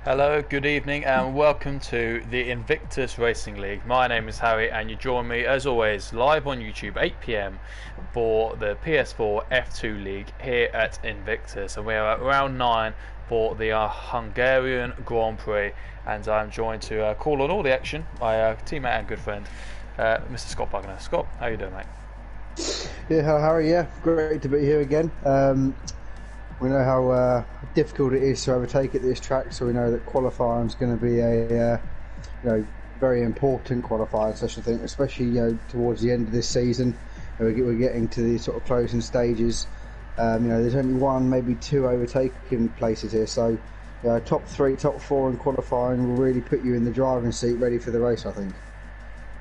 Hello, good evening, and welcome to the Invictus Racing League. My name is Harry, and you join me as always live on YouTube 8 p.m. for the PS4 F2 League here at Invictus, and we are at round 9 for the Hungarian Grand Prix. And I'm joined to call on all the action my teammate and good friend, Mr. Scott Bugner. Scott, how you doing, mate? Yeah, hello Harry. Yeah, great to be here again. We know how difficult it is to overtake at this track, so we know that qualifying is going to be a very important qualifying session. I think, especially towards the end of this season, we're getting to the sort of closing stages. There's only one, maybe two overtaking places here, so top 3, top 4 in qualifying will really put you in the driving seat, ready for the race, I think.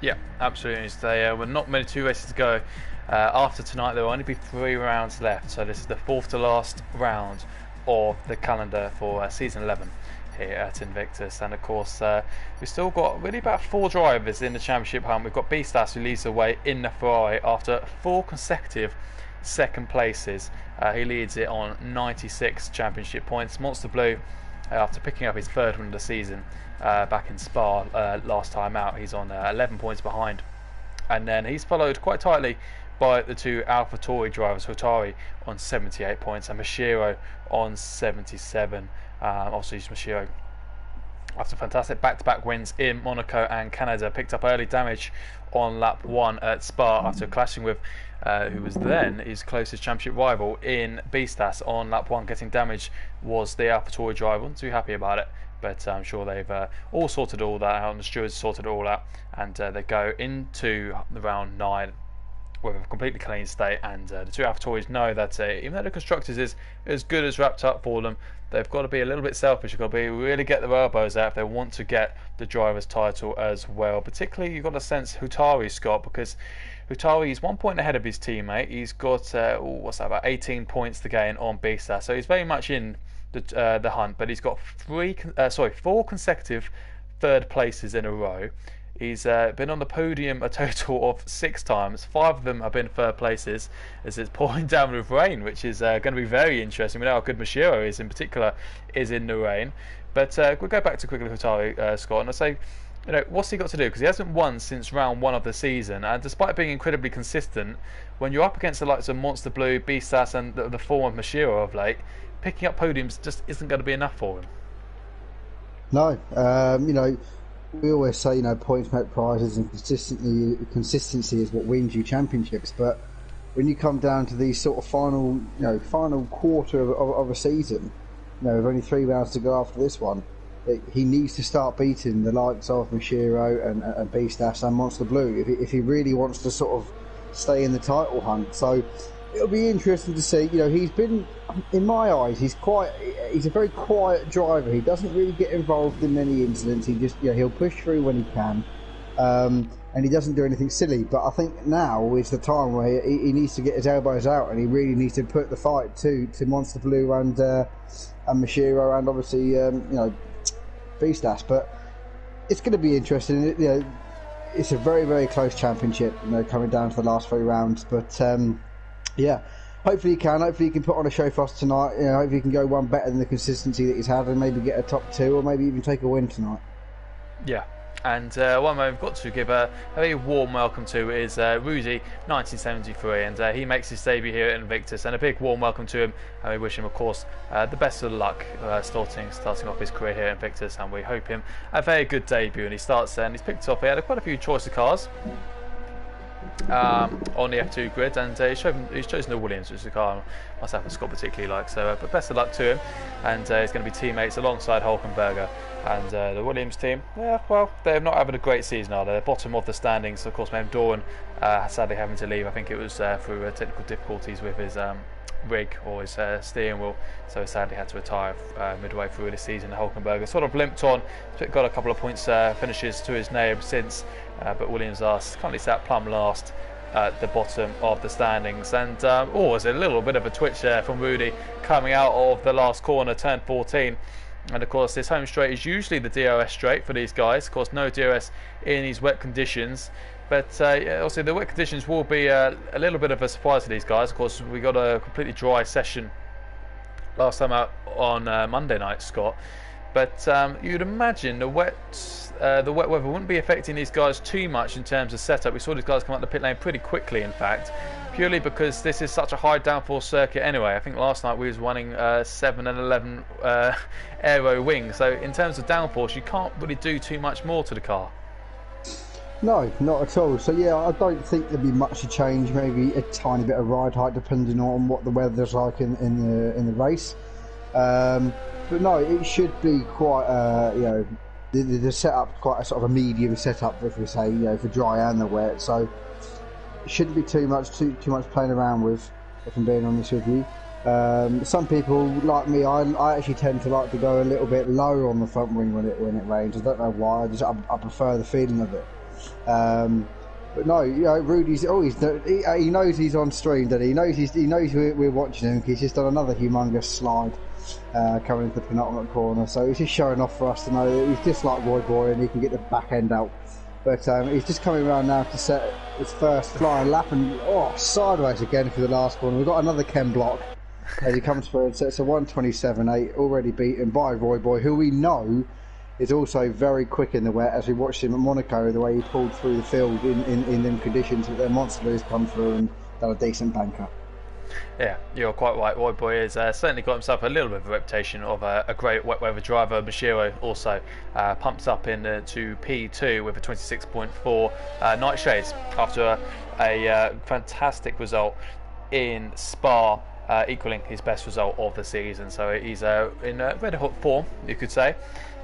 Yeah, absolutely. There were not many two races to go. After tonight there will only be 3 rounds left, so this is the 4th to last round of the calendar for season 11 here at Invictus. And of course we've still got really about 4 drivers in the championship hunt. We've got Beastas, who leads the way in the Ferrari after 4 consecutive second places. He leads it on 96 championship points. Monster Blue, after picking up his 3rd win of the season back in Spa last time out, he's on 11 points behind. And then he's followed quite tightly by the 2 AlphaTauri drivers, Hutari on 78 points and Mashiro on 77. Obviously Mashiro, after fantastic back-to-back wins in Monaco and Canada, picked up early damage on lap 1 at Spa after clashing with who was then his closest championship rival in Beastas on lap 1. Getting damage was the AlphaTauri driver. Wasn't too happy about it, but I'm sure they've all sorted all that out, and the stewards sorted it all out, and they go into the round 9 with a completely clean state. And the 2 AlphaTauris know that even though the constructors is as good as wrapped up for them, they've got to be a little bit selfish. They've got to be really get their elbows out if they want to get the driver's title as well. Particularly, you've got to sense Hutari, Scott, because Hutari is 1 point ahead of his teammate. He's got about 18 points to gain on Bisa, so he's very much in the hunt. But he's got 4 consecutive 3rd places in a row. He's been on the podium a total of 6 times. 5 of them have been 3rd places, as it's pouring down with rain, which is going to be very interesting. We know how good Mashiro is, in particular, is in the rain. But we'll go back to quickly Hutari, Scott, and I'll say, what's he got to do? Because he hasn't won since round 1 of the season, and despite being incredibly consistent, when you're up against the likes of Monster Blue, Beastas, and the form of Mashiro of late, picking up podiums just isn't going to be enough for him. No, we always say, points make prizes, and consistency is what wins you championships. But when you come down to these sort of final quarter of a season, with only 3 rounds to go after this one, he needs to start beating the likes of Mashiro and Beastas and Monster Blue if he really wants to sort of stay in the title hunt. So it'll be interesting to see. He's been, in my eyes, he's a very quiet driver. He doesn't really get involved in many incidents. He just, he'll push through when he can, and he doesn't do anything silly. But I think now is the time where he needs to get his elbows out, and he really needs to put the fight to Monster Blue and Mashiro, and obviously Beastas. But it's going to be interesting. It's a very, very close championship. Coming down to the last 3 rounds, but. Yeah, hopefully he can. Hopefully he can put on a show for us tonight. Hopefully he can go one better than the consistency that he's had, and maybe get a top 2, or maybe even take a win tonight. Yeah, and one man we've got to give a very warm welcome to is Rudy, 1973, and he makes his debut here at Invictus, and a big warm welcome to him, and we wish him, of course, the best of luck starting off his career here at Invictus, and we hope him a very good debut. And he starts, and he's picked up, he had quite a few choice of cars on the F2 grid, and he's chosen the Williams, which is a car myself and Scott particularly like. So, but best of luck to him, and he's going to be teammates alongside Hulkenberger. And the Williams team, they're not having a great season, are they? They're bottom of the standings. Of course, maybe Doran sadly having to leave. I think it was through technical difficulties with his rig or his steering wheel, so he sadly had to retire midway through the season. Hulkenberger sort of limped on, got a couple of points finishes to his name since, but Williams currently sat plumb last at the bottom of the standings. And there's a little bit of a twitch there from Rudy coming out of the last corner, turn 14. And of course this home straight is usually the DRS straight for these guys. Of course no DRS in these wet conditions, but also the wet conditions will be a little bit of a surprise to these guys. Of course we got a completely dry session last time out on Monday night, Scott, But you'd imagine the wet weather wouldn't be affecting these guys too much in terms of setup. We saw these guys come up the pit lane pretty quickly, in fact, purely because this is such a high downforce circuit anyway. I think last night we was running 7 and 11 aero wings, so in terms of downforce you can't really do too much more to the car. No, not at all. So yeah, I don't think there'll be much to change. Maybe a tiny bit of ride height depending on what the weather's like in the race. But no, it should be quite you know, the setup quite a sort of a medium setup, if we say, you know, for dry and the wet. So it shouldn't be too much playing around with, if I'm being honest with you. Some people like me, I actually tend to like to go a little bit low on the front wing when it rains. I don't know why. I prefer the feeling of it. But no, you know, Rudy's always he knows he's on stream, doesn't he? He knows we're watching him. He's just done another humongous slide coming into the penultimate corner, so he's just showing off for us to know that he's just like Roy and he can get the back end out. But he's just coming around now to set his first flying lap, and sideways again for the last corner. We've got another Ken block as he comes through and sets a 1:27.8, already beaten by Roy, who we know is also very quick in the wet, as we watched him at Monaco, the way he pulled through the field in them conditions that their monster has come through and done a decent banker. Yeah, you're quite right. Roy Boy has certainly got himself a little bit of a reputation of a great wet weather driver. Bashiro also pumps up into P2 with a 26.4 nightshades after a fantastic result in Spa, equaling his best result of the season. So he's in red hot form, you could say,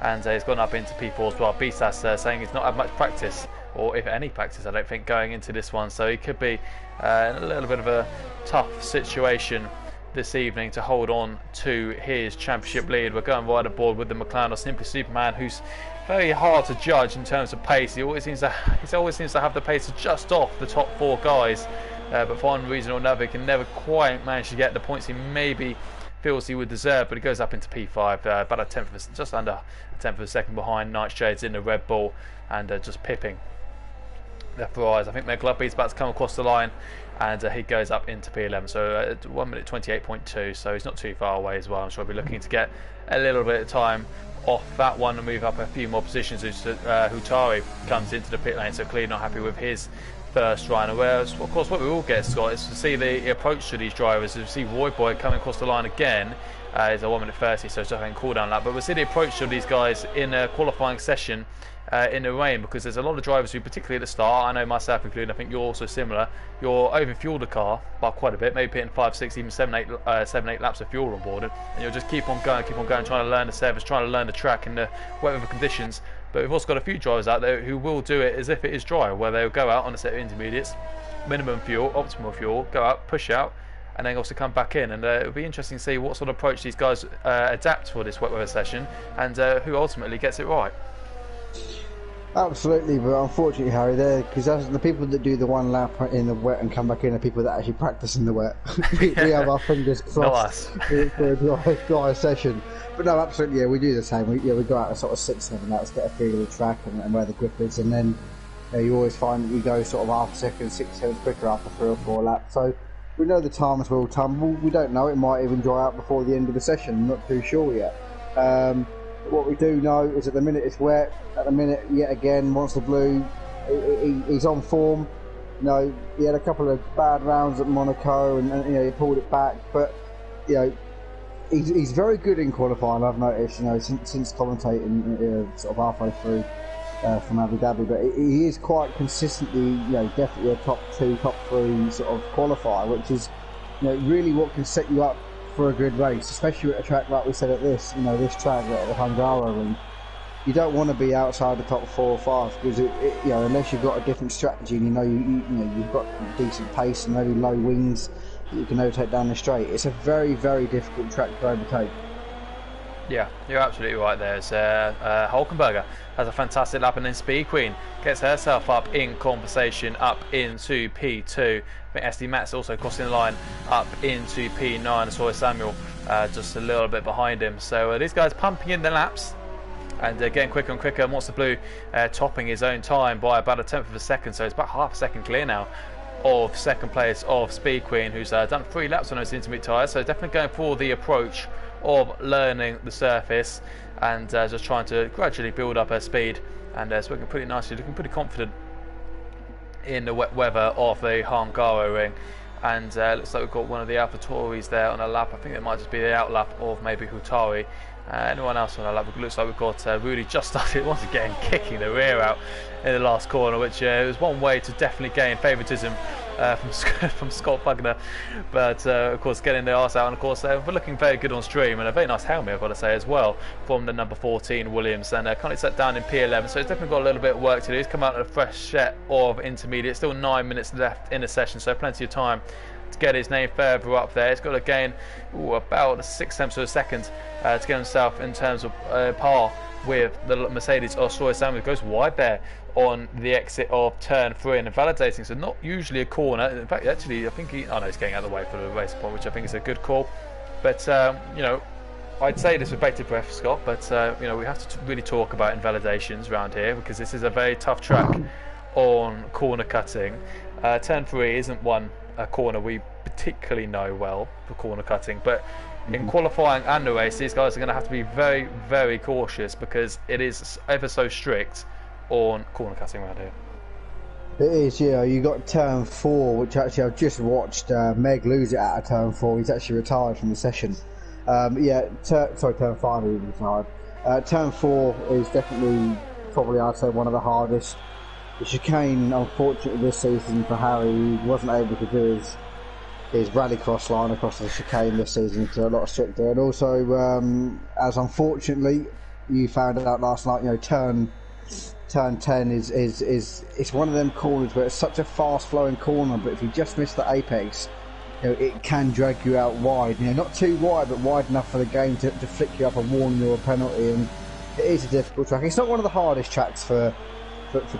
and he's gone up into P4 as well. Bisas saying he's not had much practice, or if any practice, I don't think, going into this one, so he could be in a little bit of a tough situation this evening to hold on to his championship lead. We're going right aboard with the McLaren or Simply Superman, who's very hard to judge in terms of pace. He always seems to have the pace just off the top 4 guys, but for one reason or another he can never quite manage to get the points he maybe feels he would deserve. But he goes up into P5, about just under a tenth of a second behind Nightshades in the Red Bull, and just pipping the Ferraris. I think McLaughlin about to come across the line, and he goes up into P11, so 1 minute 28.2, so he's not too far away as well. I'm sure he'll be looking to get a little bit of time off that one and move up a few more positions. Hutari comes into the pit lane, so clearly not happy with his first run. Whereas, of course, what we all get, Scott, is to see the approach to these drivers. We see Roy Boy coming across the line again. It's a 1 minute 30, so it's definitely a cool down lap. But we'll see the approach to these guys in a qualifying session in the rain, because there's a lot of drivers who, particularly at the start, I know myself included, I think you're also similar, you're overfueled the car by quite a bit, maybe hitting 5, 6, even 7, 8 laps of fuel on board, and you'll just keep on going, trying to learn the service, trying to learn the track and the weather conditions. But we've also got a few drivers out there who will do it as if it is dry, where they'll go out on a set of intermediates, minimum fuel, optimal fuel, go out, push out, and then also come back in. And it'll be interesting to see what sort of approach these guys adapt for this wet weather session, and who ultimately gets it right. Absolutely, but unfortunately, Harry, because the people that do the one lap in the wet and come back in are people that actually practice in the wet. we have our fingers crossed for a dry session. But no, absolutely, yeah, we do the same. We go out a sort of 6, 7 laps, get a feel of the track and where the grip is, and then you always find that you go sort of half a second, 6 seconds quicker after 3 or 4 laps. So we know the times will tumble. We don't know; it might even dry out before the end of the session. I'm not too sure yet. What we do know is at the minute it's wet, at the minute yet again Monster Blue, he's on form. You know, he had a couple of bad rounds at Monaco and you know, he pulled it back, but you know, he's very good in qualifying, I've noticed, you know, since commentating sort of halfway through from Abu Dhabi, but he is quite consistently, you know, definitely a top 2, top 3 sort of qualifier, which is, you know, really what can set you up for a good race, especially at a track like we said at this track at the Hungarian. You don't want to be outside the top 4 or 5, because you know, unless you've got a different strategy and you know you've got decent pace and maybe low wings that you can overtake down the straight. It's a very, very difficult track to overtake. Yeah, you're absolutely right there. Hulkenberger has a fantastic lap, and then Speed Queen gets herself up in conversation up into P2. I think SD Matt's also crossing the line up into P9. I saw Samuel just a little bit behind him. So these guys pumping in the laps and getting quicker and quicker. Monster Blue topping his own time by about a tenth of a second, so it's about half a second clear now of second place of Speed Queen, who's done 3 laps on those intermediate tyres, so definitely going for the approach of learning the surface and just trying to gradually build up her speed, and it's working pretty nicely, looking pretty confident in the wet weather of the Hungarian ring. And looks like we've got one of the AlphaTauris there on a lap. I think it might just be the out lap of maybe Hutari. Anyone else on a lap? It looks like we've got Rudy just started once again kicking the rear out in the last corner, which was one way to definitely gain favouritism from Scott Bugner. But of course, getting the arse out, and of course we're looking very good on stream, and a very nice helmet, I've got to say, as well, from the number 14 Williams, and currently set down in P11, so he's definitely got a little bit of work to do. He's come out in a fresh set of intermediate, still 9 minutes left in the session, so plenty of time to get his name further up there. He's got to gain about 6 tenths of a second to get himself in terms of par with the Mercedes Ostroy Samuel. Goes wide there on the exit of turn 3 and validating, so not usually a corner. In fact, actually, I think he's getting out of the way for the race point, which I think is a good call. But you know, I'd say this with bated breath, Scott, but you know, we have to really talk about invalidations around here, because this is a very tough track on corner cutting. Turn 3 isn't a corner we particularly know well for corner cutting, but in qualifying and the race, these guys are going to have to be very, very cautious, because it is ever so strict on corner cutting around here. It is, yeah. You got turn 4, which actually I've just watched Meg lose it out of turn 4. He's actually retired from the session. Turn 5 he retired. Turn 4 is definitely, probably I'd say, one of the hardest. The chicane, unfortunately, this season for Harry, he wasn't able to do his rallycross line across the chicane this season. It's a lot stricter, and also, as unfortunately you found out last night, you know, turn 10 is it's one of them corners where it's such a fast flowing corner, but if you just miss the apex, you know, it can drag you out wide. You know, not too wide, but wide enough for the game to flick you up a warning or a penalty. And it is a difficult track. It's not one of the hardest tracks for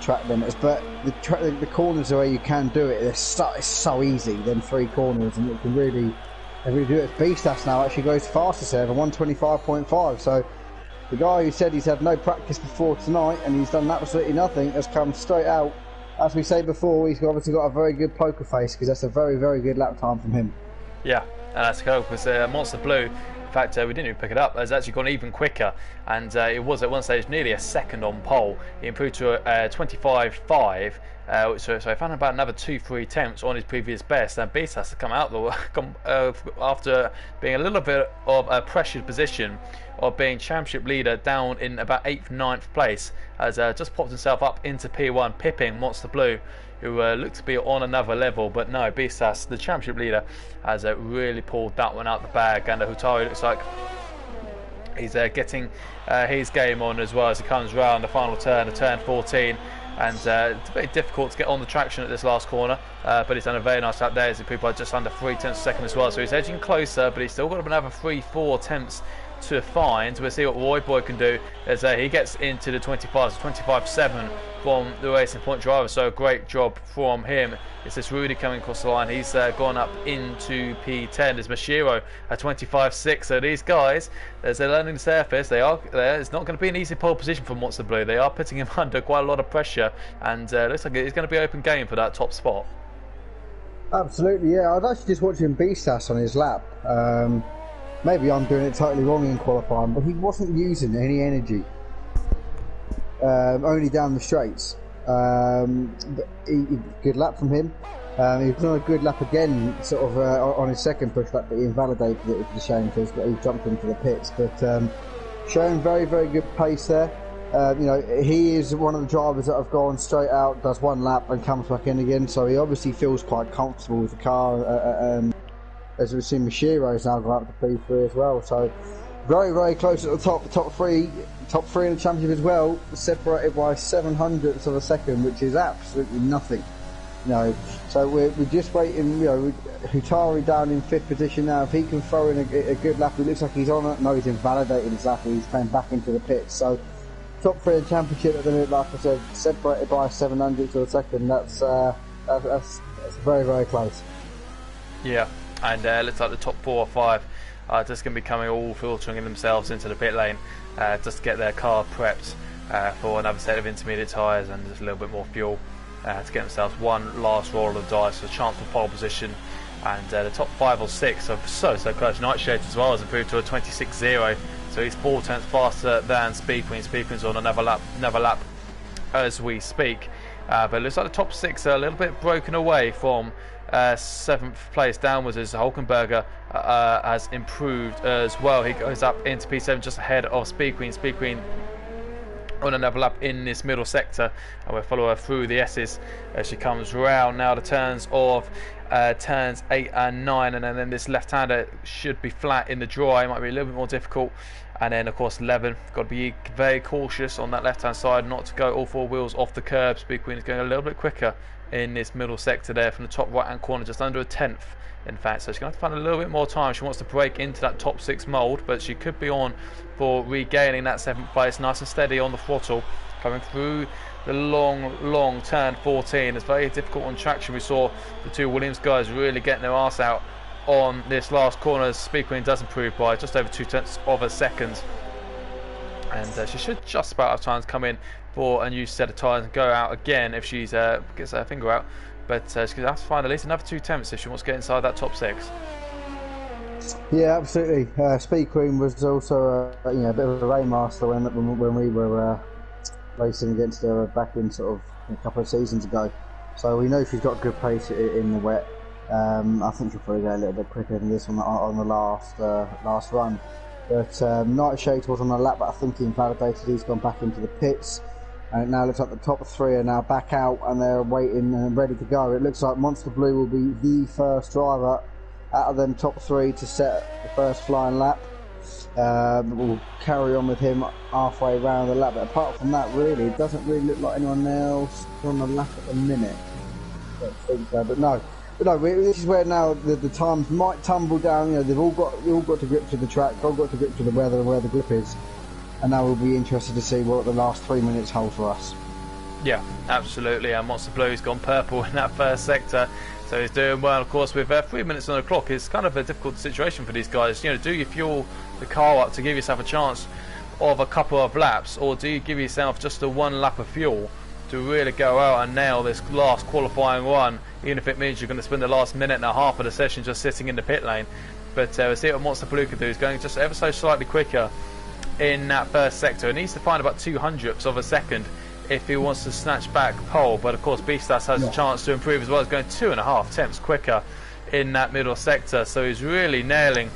track limits, but the corners where you can do it, it's so easy. Them 3 corners, and it can really do it. Beastas now actually goes fastest ever, 125.5. So the guy who said he's had no practice before tonight and he's done absolutely nothing has come straight out. As we say before, he's obviously got a very good poker face, because that's a very, very good lap time from him. Yeah, and that's cool, because Monster Blue, in fact, we didn't even pick it up, has actually gone even quicker, and it was at one stage nearly a second on pole. He improved to 25.5, so I found about another 2-3 attempts on his previous best, and Beast has to come out after being a little bit of a pressured position of being championship leader down in about 8th, 9th place, has just popped himself up into P1, pipping Monster Blue, who looked to be on another level. But no, Beastas, the championship leader, has really pulled that one out the bag, and Hutari looks like he's getting his game on as well as he comes round the final turn, the turn 14, and it's very difficult to get on the traction at this last corner, but he's done a very nice lap there. He's improved by just under 3 tenths a second as well, so he's edging closer, but he's still got another 3-4 attempts to find. We'll see what Roy Boy can do as he gets into the 25s, 25.7 from the Racing Point driver, so a great job from him. It's this Rudy coming across the line. He's gone up into P10. There's Mashiro at 25.6. So these guys, as they're learning the surface, it's not going to be an easy pole position for Monster Blue. They are putting him under quite a lot of pressure, and looks like it's going to be open game for that top spot. Absolutely, yeah. I was actually just watching Beastas on his lap. Maybe I'm doing it totally wrong in qualifying, but he wasn't using any energy. Only down the straights. Good lap from him. He was on a good lap again, sort of on his second push lap, but he invalidated it, which is a shame because he jumped into the pits. But showing very, very good pace there. You know, he is one of the drivers that have gone straight out, does one lap and comes back in again, so he obviously feels quite comfortable with the car. As we've seen, Mashiro's now gone up to P3 as well, so very, very close at the top three in the championship as well, separated by 700ths of a second, which is absolutely nothing. You know, so we're just waiting. You know, Hutari down in 5th position now. If he can throw in a good lap, it looks like he's on it. No, he's invalidated his lap. He's going back into the pits. So top 3 in the championship at the minute, like I said, separated by 700ths of a second. That's very, very close. Yeah. And looks like the top 4 or 5 are just going to be coming all filtering themselves into the pit lane just to get their car prepped for another set of intermediate tyres and just a little bit more fuel to get themselves one last roll of the dice, a chance for pole position and the top 5 or 6 are so close. Nightshade as well has improved to a 26.0, so he's 4 tenths faster than Speed Queen. Speed Queen's on another lap as we speak. But it looks like the top 6 are a little bit broken away from 7th place downwards, as Hulkenberger has improved as well. He goes up into P7 just ahead of Speed Queen. Speed Queen on another lap in this middle sector, and we'll follow her through the S's as she comes round now the turns of turns 8 and 9, and then this left-hander should be flat in the dry. It might be a little bit more difficult. And then of course 11, got to be very cautious on that left hand side not to go all 4 wheels off the curb. Speed Queen is going a little bit quicker in this middle sector there from the top right hand corner, just under a tenth in fact, so she's going to have to find a little bit more time. She wants to break into that top 6 mould, but she could be on for regaining that 7th place, nice and steady on the throttle, coming through the long turn 14. It's very difficult on traction. We saw the 2 Williams guys really getting their arse out on this last corner. Speed Queen does improve by just over 2 tenths of a second, and she should just about have time to come in for a new set of tyres and go out again if she gets her finger out, but she's going to have to find at least another 2 tenths if she wants to get inside that top 6. Yeah, absolutely. Speed Queen was also a bit of a rainmaster when we were racing against her back in sort of a couple of seasons ago, so we know she's got good pace in the wet. I think she'll probably go a little bit quicker than this on the last run. But Nightshade was on a lap, but I think he invalidated. He's gone back into the pits, and it now looks like the top 3 are now back out and they're waiting and ready to go. It looks like Monster Blue will be the first driver out of them top 3 to set the first flying lap. We'll carry on with him halfway around the lap, but apart from that, really, it doesn't really look like anyone else on the lap at the minute. I don't think so, but no. But no, this is where now the times might tumble down. They've all got to grips with the track, all got to grips with the weather and where the grip is. And now we'll be interested to see what the last 3 minutes hold for us. Yeah, absolutely. And Monster Blue's gone purple in that first sector, so he's doing well. Of course, with 3 minutes on the clock, it's kind of a difficult situation for these guys. Do you fuel the car up to give yourself a chance of a couple of laps, or do you give yourself just a 1 lap of fuel to really go out and nail this last qualifying run, even if it means you're going to spend the last minute and a half of the session just sitting in the pit lane? But we'll see what Monster Blue can do. He's going just ever so slightly quicker in that first sector. He needs to find about 200ths of a second if he wants to snatch back pole, but of course Beastas has a chance to improve as well. He's going 2.5 tenths quicker in that middle sector, so he's really nailing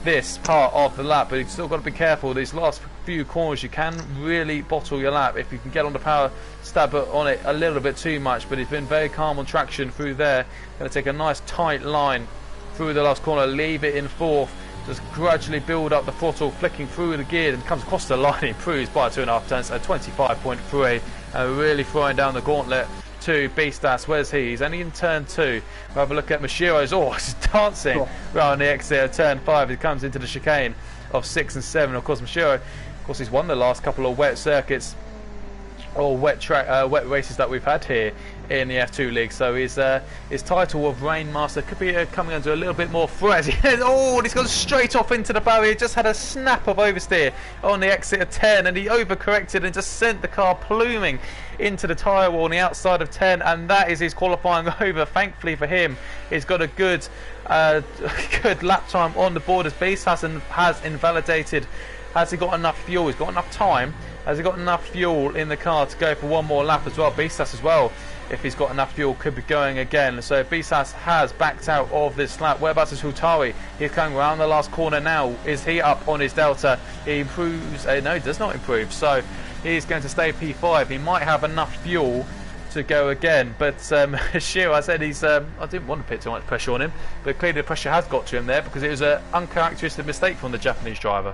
this part of the lap. But you've still got to be careful. These last few corners, you can really bottle your lap if you can get on the power stab on it a little bit too much, but he's been very calm on traction through there. Going to take a nice tight line through the last corner, leave it in 4th, just gradually build up the throttle, flicking through the gear, and comes across the line, improves by 2.5 tenths at 25.3, and really throwing down the gauntlet to Beastas. Where's he? He's only in turn 2. We'll have a look at Mashiro's. He's dancing around the exit of turn 5. He comes into the chicane of 6 and 7. Of course, Mashiro, he's won the last couple of wet circuits or wet races that we've had here in the F2 League, so his title of Rainmaster could be coming under a little bit more threat. He's gone straight off into the barrier, just had a snap of oversteer on the exit of 10, and he overcorrected and just sent the car pluming into the tyre wall on the outside of 10, and that is his qualifying over. Thankfully for him, he's got a good lap time on the board, as Beast has invalidated. Has he got enough fuel? He's got enough time. Has he got enough fuel in the car to go for 1 more lap as well? Beastas as well, if he's got enough fuel, could be going again. So Beastas has backed out of this lap. Whereabouts is Hutari? He's coming around the last corner now. Is he up on his delta? He improves. No, he does not improve. So he's going to stay P5. He might have enough fuel to go again, but Shiro, I said I didn't want to put too much pressure on him, but clearly the pressure has got to him there, because it was an uncharacteristic mistake from the Japanese driver.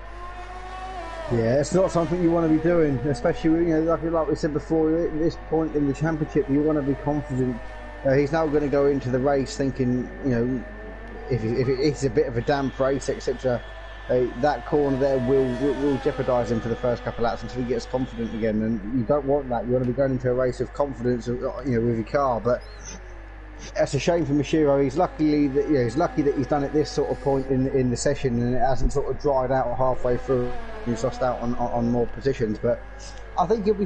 Yeah, it's not something you want to be doing, especially like we said before. At this point in the championship, you want to be confident. He's now going to go into the race thinking, if it's a bit of a damp race, etc., that corner there will jeopardise him for the first couple of laps until he gets confident again. And you don't want that. You want to be going into a race with confidence, with your car. But that's a shame for Mashiro. He's lucky that he's done it this sort of point in the session, and it hasn't sort of dried out halfway through. He's lost out on more positions, but I think he'll be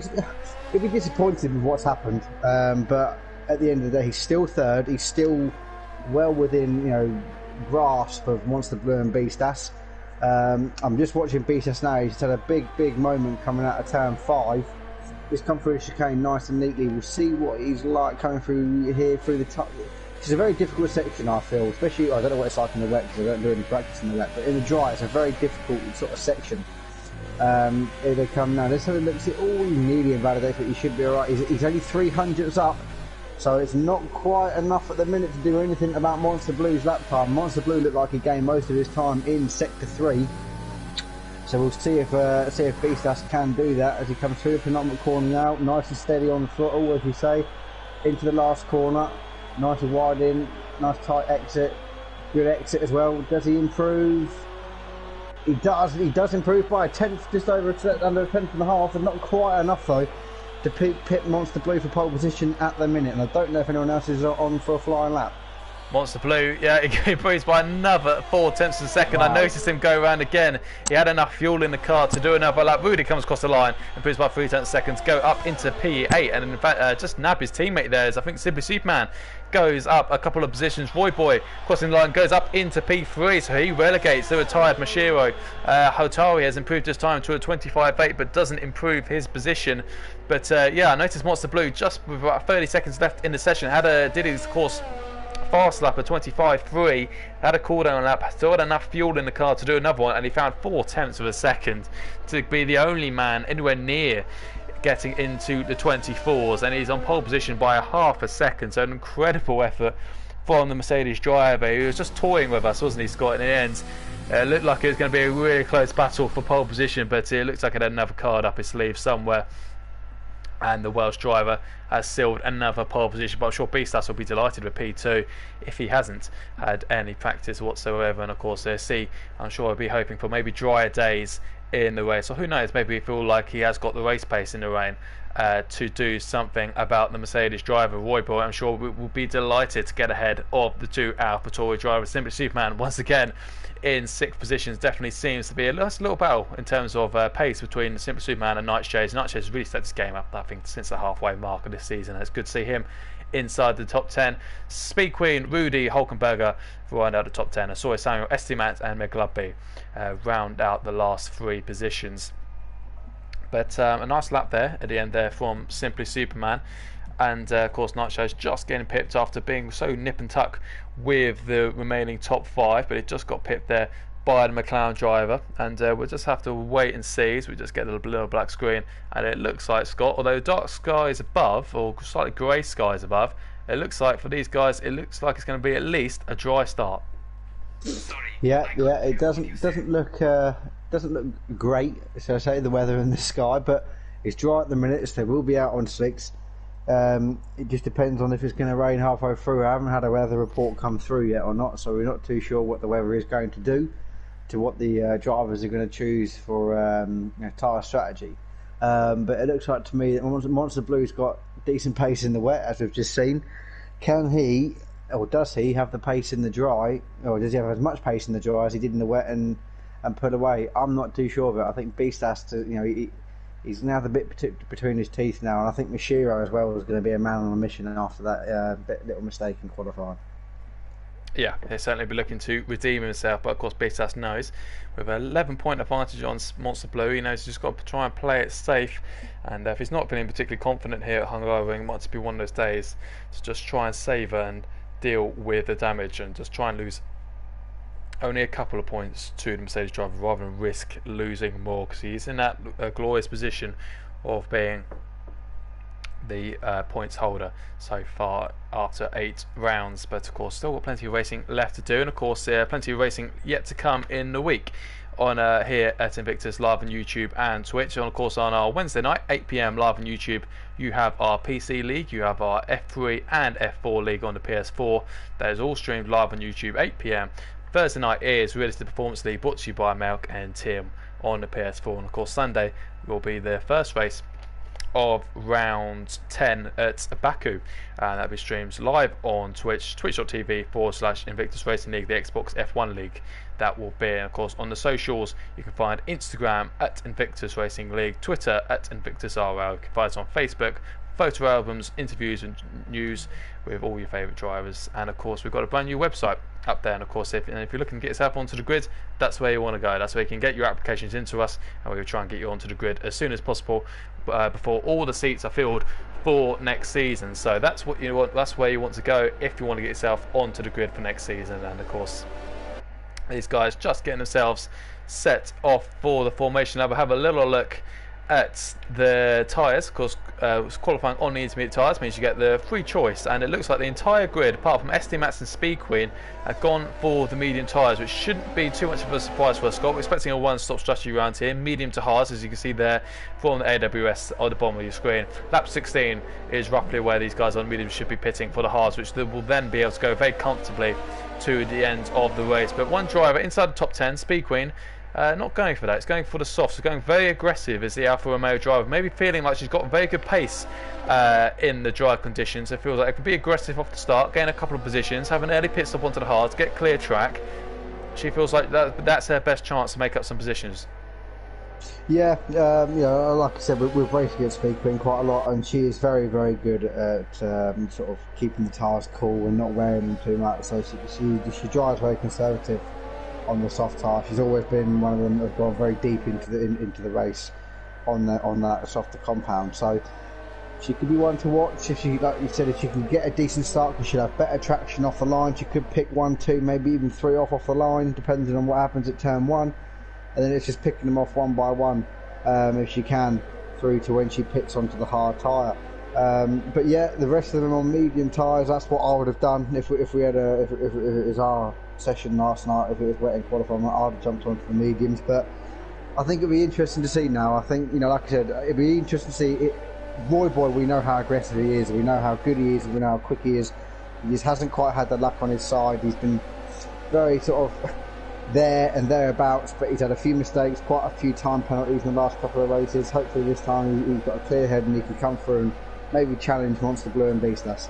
disappointed with what's happened. But at the end of the day, he's still 3rd. He's still well within grasp of Monster Blue and Beastas. I'm just watching Beastas now. He's had a big moment coming out of turn 5. He's come through the chicane nice and neatly. We'll see what he's like coming through here through the top. It's a very difficult section, I feel, especially, I don't know what it's like in the wet because I don't do any practice in the wet, but in the dry it's a very difficult sort of section. Here they come now. Let's have a look. Oh, he's nearly invalidated, but he should be alright. He's only 300s up, so it's not quite enough at the minute to do anything about Monster Blue's lap time. Monster Blue looked like he gained most of his time in Sector 3. So we'll see if Beastas can do that as he comes through the penultimate corner now. Nice and steady on the throttle, as you say, into the last corner. Nice and wide in, nice tight exit, good exit as well. Does he improve? He does improve by a tenth, just over under a tenth and a half, and not quite enough though to pit Monster Blue for pole position at the minute. And I don't know if anyone else is on for a flying lap. Monster Blue, yeah, he improves by another 0.4 of a second. Wow. I noticed him go around again. He had enough fuel in the car to do another lap. Rudy comes across the line, improves by 0.3 seconds, go up into P8, and in fact just nab his teammate there. As I think Simply Superman goes up a couple of positions. Roy Boy crossing the line, goes up into P3, so he relegates the retired Mashiro. Hotari has improved his time to a 25.8, but doesn't improve his position. But yeah, I noticed Monster Blue just with about 30 seconds left in the session did his course fast lap of 25.3, had a cool down lap, still had enough fuel in the car to do another one, and he found 0.4 of a second to be the only man anywhere near getting into the 24s, and he's on pole position by a half a second. So an incredible effort from the Mercedes driver. He was just toying with us, wasn't he, Scott? In the end, it looked like it was going to be a really close battle for pole position, but it looks like it had another card up his sleeve somewhere. And the Welsh driver has sealed another pole position, but I'm sure Beastas will be delighted with P2 if he hasn't had any practice whatsoever. And of course, I'm sure he'll be hoping for maybe drier days in the race, or who knows, maybe he feel like he has got the race pace in the rain to do something about the Mercedes driver. Roy Boy, I'm sure, will be delighted to get ahead of the two AlphaTauri drivers. Simply Superman once again in 6th positions. Definitely seems to be a nice little battle in terms of pace between Simply Superman and Nightshade. Nightshade has really stepped this game up, I think, since the halfway mark of this season. It's good to see him inside the top 10. Speed Queen, Rudy Hulkenberger round out the top 10. Asori Samuel, Estimat and McGlubby round out the last 3 positions. But a nice lap there at the end there from Simply Superman. And of course, Nightshade's just getting pipped after being so nip and tuck with the remaining top 5, but it just got pipped there by the McLaren driver. And we'll just have to wait and see as we just get a little black screen. And it looks like, Scott, although dark skies above, or slightly grey skies above, it looks like for these guys, it looks like it's going to be at least a dry start. Yeah, it doesn't look great, so I say, the weather in the sky, but it's dry at the minute, so they will be out on 6. It just depends on if it's going to rain halfway through. I haven't had a weather report come through yet or not, so we're not too sure what the weather is going to do to what the drivers are going to choose for tyre strategy. But it looks like to me that Monster Blue's got decent pace in the wet, as we've just seen. Can he, or does he, have the pace in the dry, or does he have as much pace in the dry as he did in the wet and pull away? I'm not too sure of it. I think Beast has to, he's now the bit between his teeth now, and I think Mashiro as well is going to be a man on a mission after that little mistake in qualifying. Yeah, he'll certainly be looking to redeem himself, but of course Beastas knows with an 11-point advantage on Monster Blue, he knows he's just got to try and play it safe, and if he's not feeling particularly confident here at Hungarian, it might be one of those days to just try and savour and deal with the damage and just try and lose only a couple of points to the Mercedes driver rather than risk losing more, because he's in that glorious position of being the points holder so far after 8 rounds. But of course still got plenty of racing left to do, and of course plenty of racing yet to come in the week on here at Invictus live on YouTube and Twitch. And of course on our Wednesday night 8 PM live on YouTube you have our PC League, you have our F3 and F4 League on the PS4. That is all streamed live on YouTube 8 PM. Thursday night is Realistic Performance League, brought to you by Malc and Tim on the PS4. And of course Sunday will be the first race of round 10 at Baku, and that'll be streamed live on Twitch, twitch.tv/Invictus Racing League, the Xbox F1 League that will be. And of course on the socials you can find Instagram at Invictus Racing League, Twitter at Invictus RL, you can find us on Facebook photo albums, interviews and news with all your favourite drivers. And of course we've got a brand new website up there, and of course if you're looking to get yourself onto the grid, that's where you want to go. That's where you can get your applications into us, and we'll try and get you onto the grid as soon as possible before all the seats are filled for next season. So that's what you want, that's where you want to go if you want to get yourself onto the grid for next season. And of course these guys just getting themselves set off for the formation. Now we'll have a little look at the tyres. Of course, qualifying on the intermediate tyres means you get the free choice, and it looks like the entire grid, apart from SD Mats and Speed Queen, have gone for the medium tyres, which shouldn't be too much of a surprise for us, Scott. We're expecting a one-stop strategy around here, medium to hards, as you can see there from the AWS on the bottom of your screen. Lap 16 is roughly where these guys on medium should be pitting for the hards, which they will then be able to go very comfortably to the end of the race. But one driver inside the top 10, Speed Queen, not going for that. It's going for the softs. It's going very aggressive as the Alfa Romeo driver, maybe feeling like she's got very good pace in the dry conditions. It feels like it can be aggressive off the start, gain a couple of positions, have an early pit stop onto the hards, get clear track. She feels like that's her best chance to make up some positions. Yeah, like I said, we've raced against Speed Queen quite a lot, and she is very, very good at sort of keeping the tyres cool and not wearing them too much. So she drives very conservative on the soft tyre. She's always been one of them that's gone very deep into the race on that softer compound. So she could be one to watch if she, like you said, if she can get a decent start, because she'll have better traction off the line. She could pick 1, 2, maybe even 3 off the line, depending on what happens at turn 1. And then it's just picking them off one by one, if she can, through to when she picks onto the hard tyre. But yeah, the rest of them on medium tyres. That's what I would have done if we had if it was our session last night. If it was wet and qualifying, I'd have jumped onto the mediums. But I think it'll be interesting to see now. I think, like I said, it'll be interesting to see it. Boy, we know how aggressive he is. We know how good he is. We know how quick he is. He just hasn't quite had the luck on his side. He's been very sort of there and thereabouts, but he's had a few mistakes, quite a few time penalties in the last couple of races. Hopefully this time he's got a clear head and he can come through and maybe challenge Monster Blue and beast us.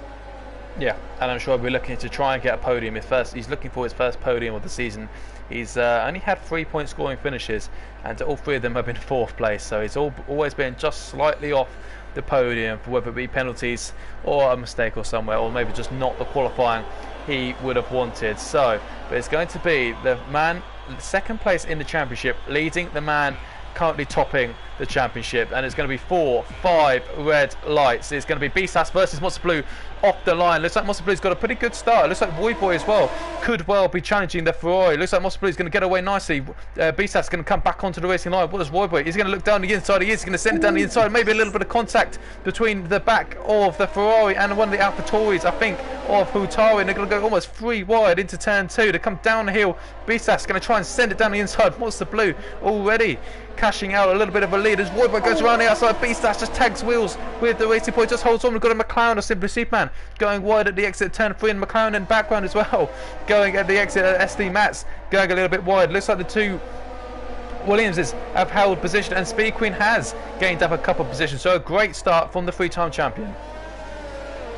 Yeah, and I'm sure we're looking to try and get a podium. He's looking for his first podium of the season. He's only had 3-point scoring finishes, and all 3 of them have been 4th place, so he's always been just slightly off the podium, for whether it be penalties or a mistake or somewhere, or maybe just not the qualifying he would have wanted. So, but it's going to be the man second place in the championship leading the man currently topping the championship, and it's going to be 4-5 red lights. It's going to be Bisas versus Monster Blue off the line. Looks like Monster Blue's got a pretty good start. It looks like Boy as well could well be challenging the Ferrari. Looks like Monster Blue's going to get away nicely. Bisas going to come back onto the racing line. What does Boy? He's going to look down the inside. He is going to send it down the inside. Maybe a little bit of contact between the back of the Ferrari and one of the AlphaTauris, I think, of Hutari, and they're going to go almost 3 wide into turn 2 to come down the hill. Bisas going to try and send it down the inside. Monster Blue already cashing out a little bit of a lead as Royboy goes around the outside. Beastars just tags wheels with the Racing Point, just holds on. We've got a McLaren or Simply Superman going wide at the exit at turn 3, and McLaren in the background as well going at the exit at SD Mats going a little bit wide. Looks like the 2 Williamses have held position, and Speed Queen has gained up a couple of positions, so a great start from the 3-time champion.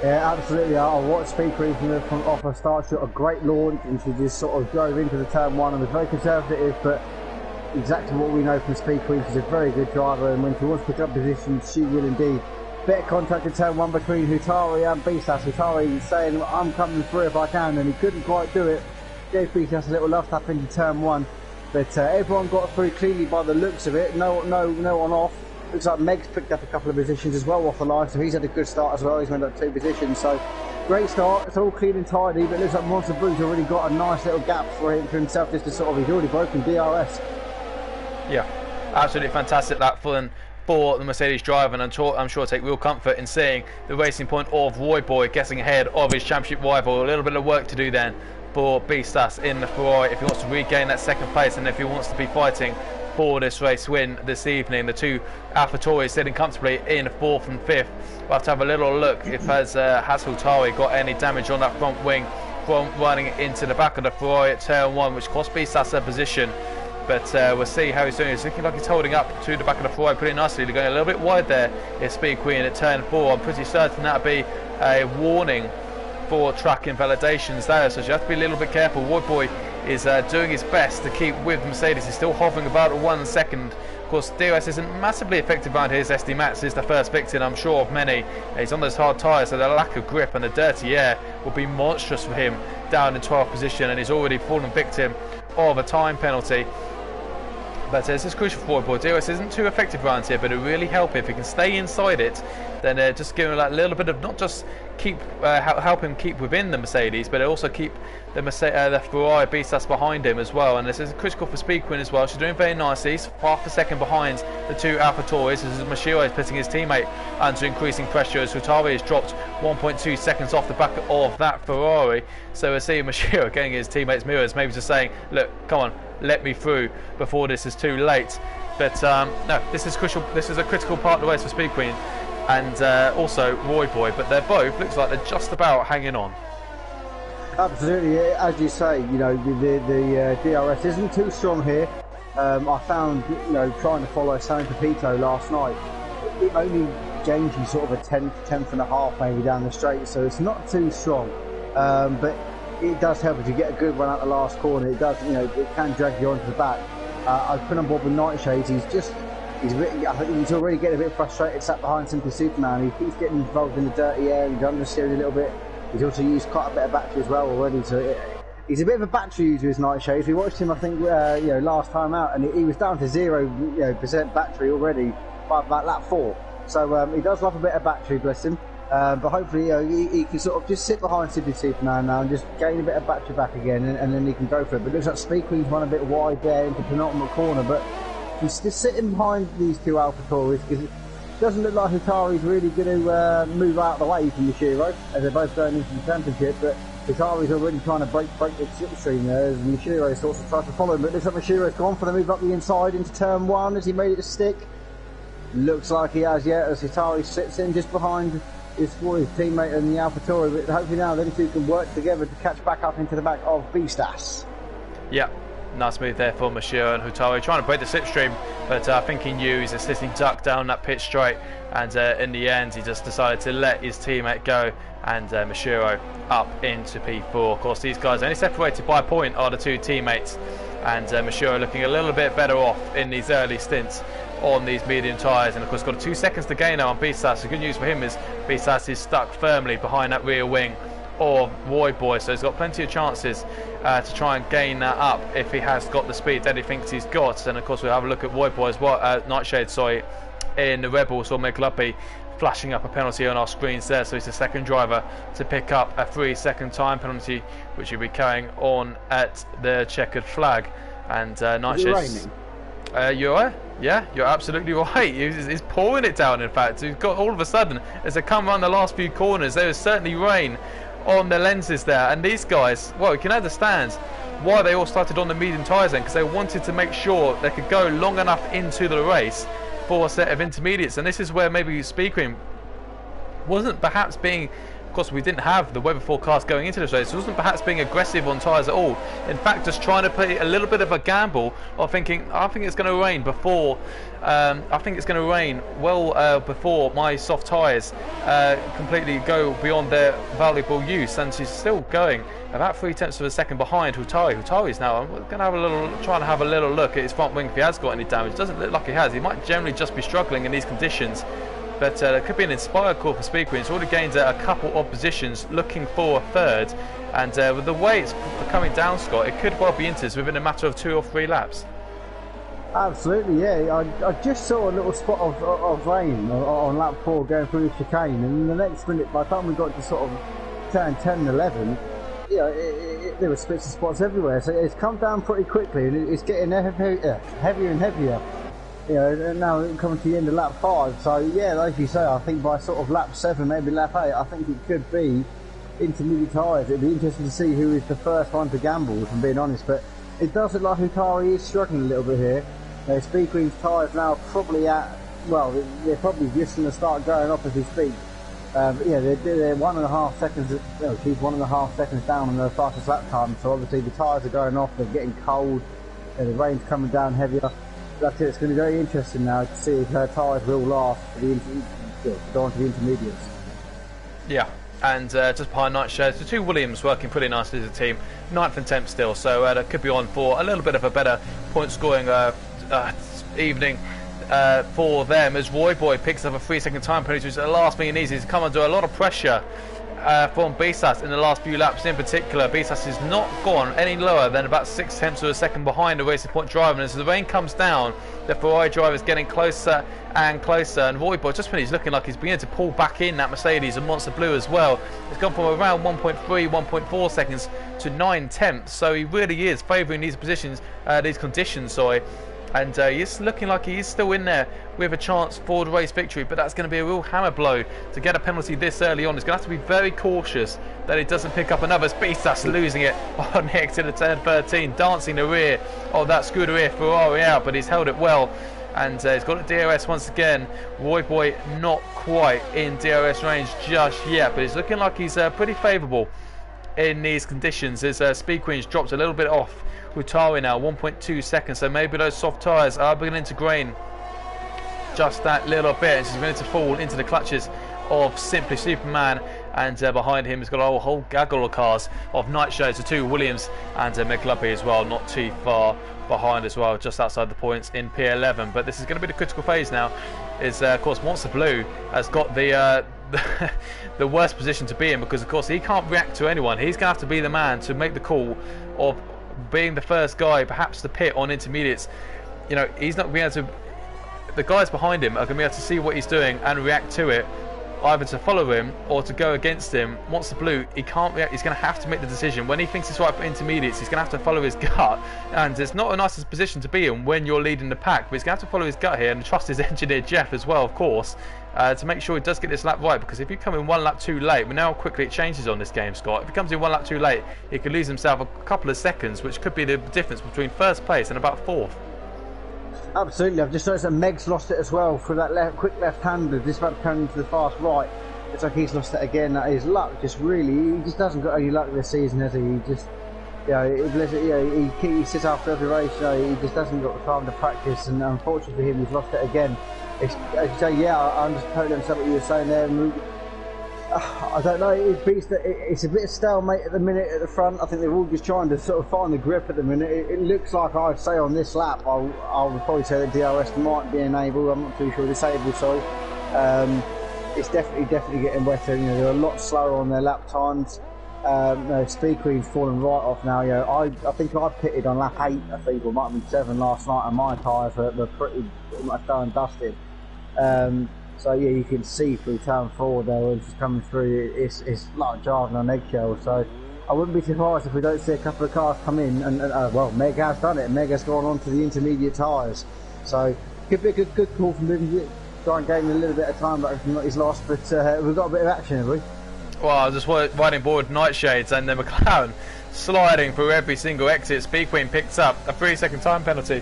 Yeah, absolutely. I watched Speed Queen from off a start. She got a great launch, and she just sort of drove into the turn 1 and was very conservative, but exactly what we know from Speed Queen. She's a very good driver, and when she wants to pick up positions, she will indeed. Better contact in turn 1 between Hutari and Bisas. Hutari saying, I'm coming through if I can, and he couldn't quite do it. Gave Bisas a little love tap into turn 1, but everyone got through cleanly by the looks of it. No one off. Looks like Meg's picked up a couple of positions as well off the line, so he's had a good start as well. He's went up 2 positions, so great start. It's all clean and tidy, but it looks like Monster Blue's already got a nice little gap for himself, just to sort of, he's already broken DRS. Yeah, absolutely fantastic that for the Mercedes driver, and I'm sure I'll take real comfort in seeing the Racing Point of Royboy getting ahead of his championship rival. A little bit of work to do then for Bisas in the Ferrari if he wants to regain that 2nd place, and if he wants to be fighting for this race win this evening. The 2 AlphaTauris sitting comfortably in 4th and 5th. We'll have to have a little look if has Hutari got any damage on that front wing from running into the back of the Ferrari at turn 1, which cost Bisas their position. But we'll see how he's doing. It's looking like he's holding up to the back of the Ferrari pretty nicely. They're going a little bit wide there. Is Speed Queen at turn 4. I'm pretty certain that'll be a warning for track invalidations there, so you have to be a little bit careful. Royboy is doing his best to keep with Mercedes. He's still hovering about 1 second. Of course, DRS isn't massively effective around here. SD Max is the first victim, I'm sure, of many. He's on those hard tyres, so the lack of grip and the dirty air will be monstrous for him down in 12th position, and he's already fallen victim of a time penalty. But this is crucial for Void Boy. DRS isn't too effective around here, but it'll really help if he can stay inside it. Then just give him like a little bit of, not just keep help him keep within the Mercedes, but also keep the Ferrari B-Stas behind him as well. And this is critical for Speed Queen as well. She's doing very nicely. He's half a second behind the two AlphaTauris. As Mashiro is putting his teammate under increasing pressure, as Hutari has dropped 1.2 seconds off the back of that Ferrari. So we're seeing Mashiro getting his teammates' mirrors, maybe just saying, look, come on, let me through before this is too late. But no, this is crucial. This is a critical part of the race for Speed Queen and also Roy Boy. But they're both, looks like they're just about hanging on. Absolutely, as you say, you know, the DRS isn't too strong here. I found, you know, trying to follow San Pepito last night, it only gains you sort of a tenth and a half maybe down the straight, so it's not too strong. But it does help if you get a good run out the last corner. It does, you know, it can drag you onto the back. I've put on board with Nightshades. I think he's already getting a bit frustrated, sat behind Simply Superman. He keeps getting involved in the dirty air. He's understeering a little bit. He's also used quite a bit of battery as well already. So he's a bit of a battery user, his Nightshades. We watched him, I think, you know, last time out, and he was down to 0% battery already by about lap 4. So he does love a bit of battery, bless him. But hopefully, you know, he can sort of just sit behind Simply Superman now and just gain a bit of battery back again, and then he can go for it. But it looks like Speed Queen's run a bit wide there into penultimate corner, but he's just sitting behind these two AlphaTauris because it doesn't look like Hutari's really going to move out of the way from Mashiro as they're both going into the championship. But Hutari's already trying to break the slipstream there as Mashiro sort of tries to follow him. But it looks like Mashiro's gone for the move up the inside into turn 1 as he made it to stick. Looks like he has, yeah, as Hutari sits in just behind his teammate and the AlphaTauri, but hopefully now them two can work together to catch back up into the back of B-Stas. Yeah, nice move there for Mashiro and Hutari, trying to break the slipstream, but I think he knew he's a sitting duck down that pit straight, and in the end he just decided to let his teammate go, and Mashiro up into P4. Of course, these guys only separated by a point are the two teammates, and Mashiro looking a little bit better off in these early stints on these medium tyres, and of course got 2 seconds to gain now on B-Stas. The good news for him is B-Stas is stuck firmly behind that rear wing of Roy Boy, so he's got plenty of chances to try and gain that up if he has got the speed that he thinks he's got. And of course we'll have a look at Roy Boy as well, Nightshade, sorry, in the Rebels, or McLuppy flashing up a penalty on our screens there, so he's the second driver to pick up a 3-second time penalty, which he'll be carrying on at the checkered flag. And Nightshade's... You're right. Yeah, you're absolutely right. He's pouring it down, in fact. He's got, all of a sudden, as they come around the last few corners, there is certainly rain on the lenses there. And these guys, well, you can understand why they all started on the medium tyres then, because they wanted to make sure they could go long enough into the race for a set of intermediates. And this is where maybe Speed Queen wasn't perhaps being... Of course, we didn't have the weather forecast going into this race. It wasn't perhaps being aggressive on tyres at all. In fact, just trying to play a little bit of a gamble of thinking, I think it's going to rain before. I think it's going to rain well before my soft tyres completely go beyond their valuable use. And she's still going about 0.3 of a second behind Hutari. Hutari's now going to have a little, trying to have a little look at his front wing if he has got any damage. Doesn't look like he has. He might generally just be struggling in these conditions. But it could be an inspired call for Speed Queen. It's already gained a couple of positions, looking for a third. And with the way it's coming down, Scott, it could well be Inters within a matter of 2 or 3 laps. Absolutely, yeah. I just saw a little spot of rain on lap 4 going through the chicane, and in the next minute, by the time we got to sort of turn 10 and 11, you know, there were splits and spots everywhere. So it's come down pretty quickly, and it's getting heavier and heavier. You know, and now coming to the end of lap 5, so yeah, like you say, I think by sort of lap 7, maybe lap 8, I think it could be intermediate tyres. It'd be interesting to see who is the first one to gamble, if I'm being honest, but it does look like Hutari is struggling a little bit here. Speed Queen's tyres now probably at, well, they're probably just going to start going off as we speak. But yeah, they're 1.5 seconds, she's 1.5 seconds down on their fastest lap time, so obviously the tyres are going off, they're getting cold, the rain's coming down heavier. That's it. It's going to be very interesting now to see if her tyres will last for the go on to the intermediates. Yeah, and just behind Nightshade, the 2 Williams working pretty nicely as a team, 9th and 10th still, so that could be on for a little bit of a better point scoring evening for them as Roy Boy picks up a 3-second time penalty, which at the last minute needs to come under a lot of pressure from Bisas in the last few laps in particular. Bisas has not gone any lower than about 6/10 of a second behind the Racing Point driver, and as the rain comes down, the Ferrari driver is getting closer and closer, and Roy Boy, just when he's looking like he's beginning to pull back in that Mercedes and Monster Blue as well, it's gone from around 1.3, 1.4 seconds to 9/10, so he really is favouring these positions, these conditions, sorry. And he's looking like he's still in there with a chance for the race victory, but that's going to be a real hammer blow to get a penalty this early on. He's going to have to be very cautious that he doesn't pick up another. Bisas losing it on Nick to the turn 13, dancing the rear of that Scuderia Ferrari out, but he's held it well. And he's got a DRS once again. Roy Boy not quite in DRS range just yet, but he's looking like he's pretty favourable in these conditions. His Speed Queen's dropped a little bit off. Hutari now 1.2 seconds, so maybe those soft tyres are beginning to grain just that little bit, and she's beginning to fall into the clutches of Simply Superman, and behind him he's got a whole gaggle of cars of Nightshades, the two Williams and McLuppy as well, not too far behind as well, just outside the points in P11. But this is going to be the critical phase now, is of course Monster Blue has got the the worst position to be in, because of course he can't react to anyone. He's going to have to be the man to make the call of being the first guy perhaps to pit on intermediates. You know, he's not going to be able to, the guys behind him are going to be able to see what he's doing and react to it, either to follow him or to go against him. Monster Blue, he can't react. He's going to have to make the decision. When he thinks it's right for intermediates, he's going to have to follow his gut, and it's not the nicest position to be in when you're leading the pack, but he's going to have to follow his gut here and trust his engineer Jeff as well, of course, to make sure he does get this lap right, because if you come in one lap too late, we know how quickly it changes on this game, Scott. If he comes in one lap too late, he could lose himself a couple of seconds, which could be the difference between first place and about fourth. Absolutely. I've just noticed that Meg's lost it as well for that quick left-hander, just about to turn into the fast right. It's like he's lost it again. That his luck just really, he just doesn't got any luck this season, has he? He just, he sits after every race, he just doesn't got the time to practice, and unfortunately for him, he's lost it again. It's, as you say, yeah, I totally understand what you were saying there. I don't know, it's a bit of stalemate at the minute at the front. I think they're all just trying to sort of find the grip at the minute. It looks like, I'd say on this lap, I would probably say that DRS might be enabled. I'm not too sure, disabled, sorry. It's definitely getting better. You know, they're a lot slower on their lap times. Speed Queen's fallen right off now. You know, I think I pitted on lap 8, I think, or might have been 7 last night, and my tyres were pretty much done and dusted. So yeah, you can see through turn 4 there when she's coming through. It's like driving on eggshells. So I wouldn't be surprised if we don't see a couple of cars come in. And well, Meg has done it. Meg has gone on to the intermediate tyres. So could be a good call from him. Try and gain a little bit of time back from what he's lost. But we've got a bit of action, have we? Well, I was just riding board Nightshades, and the McLaren sliding through every single exit. Speed Queen picks up a 3-second time penalty,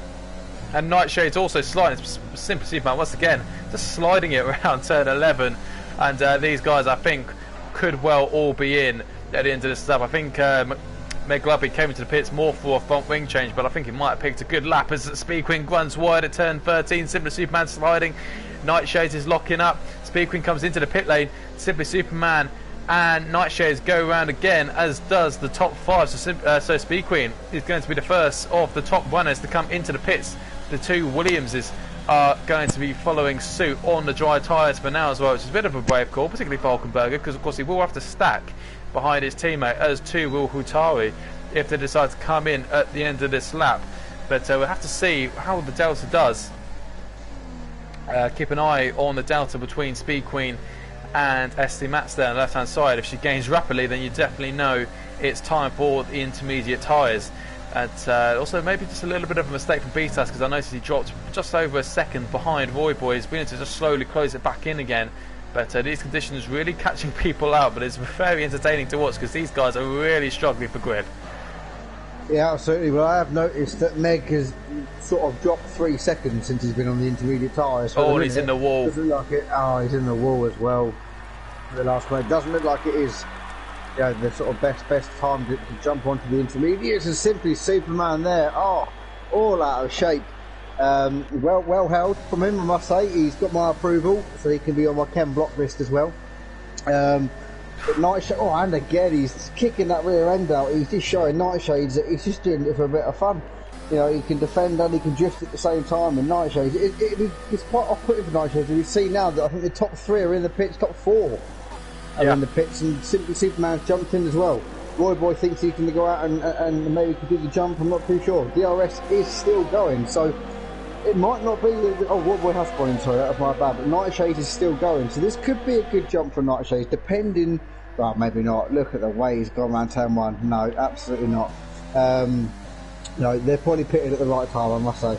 and Nightshade's also sliding. Simply Superman once again just sliding it around turn 11, and these guys I think could well all be in at the end of this stuff. I think McLuppy came into the pits more for a front wing change, but I think he might have picked a good lap as Speed Queen runs wide at turn 13. Simply Superman sliding, Nightshades is locking up, Speed Queen comes into the pit lane, Simply Superman and Nightshades go around again, as does the top 5. So Speed Queen is going to be the first of the top runners to come into the pits. The two Williamses are going to be following suit on the dry tyres for now as well, which is a bit of a brave call, particularly Falkenberger, because of course he will have to stack behind his teammate, as too will Hutari, if they decide to come in at the end of this lap. But we'll have to see how the delta does. Keep an eye on the delta between Speed Queen and Esti Mats there on the left hand side. If she gains rapidly, then you definitely know it's time for the intermediate tyres. And also maybe just a little bit of a mistake from Bisas, because I noticed he dropped just over a second behind Roy Boy. He's been to just slowly close it back in again. But these conditions really catching people out, but it's very entertaining to watch, because these guys are really struggling for grip. Yeah, absolutely. Well, I have noticed that Meg has sort of dropped 3 seconds since he's been on the intermediate tyres. Oh, and he's in the wall. Doesn't look like it. Oh, he's in the wall as well. The last one. It doesn't look like it is, you know, the sort of best time to jump onto the intermediates. And Simply Superman there. Oh, all out of shape. Well held from him, I must say. He's got my approval, so he can be on my Ken Block list as well. But Nightshade, oh, and again he's kicking that rear end out. He's just showing Nightshades that he's just doing it for a bit of fun. You know, he can defend and he can drift at the same time. And Nightshade, it's quite off-putting for Nightshade. We see now that I think the top 3 are in the pits, top 4 are in the pits, and Simply Superman's jumped in as well. Roy Boy thinks he can go out and maybe can do the jump. I'm not too sure. DRS is still going, so it might not be. Roy Boy has gone in. Sorry, that was my bad. But Nightshade is still going, so this could be a good jump for Nightshade, depending. Well, maybe not. Look at the way he's gone around turn 1. No, absolutely not. No, they're probably pitted at the right time, I must say.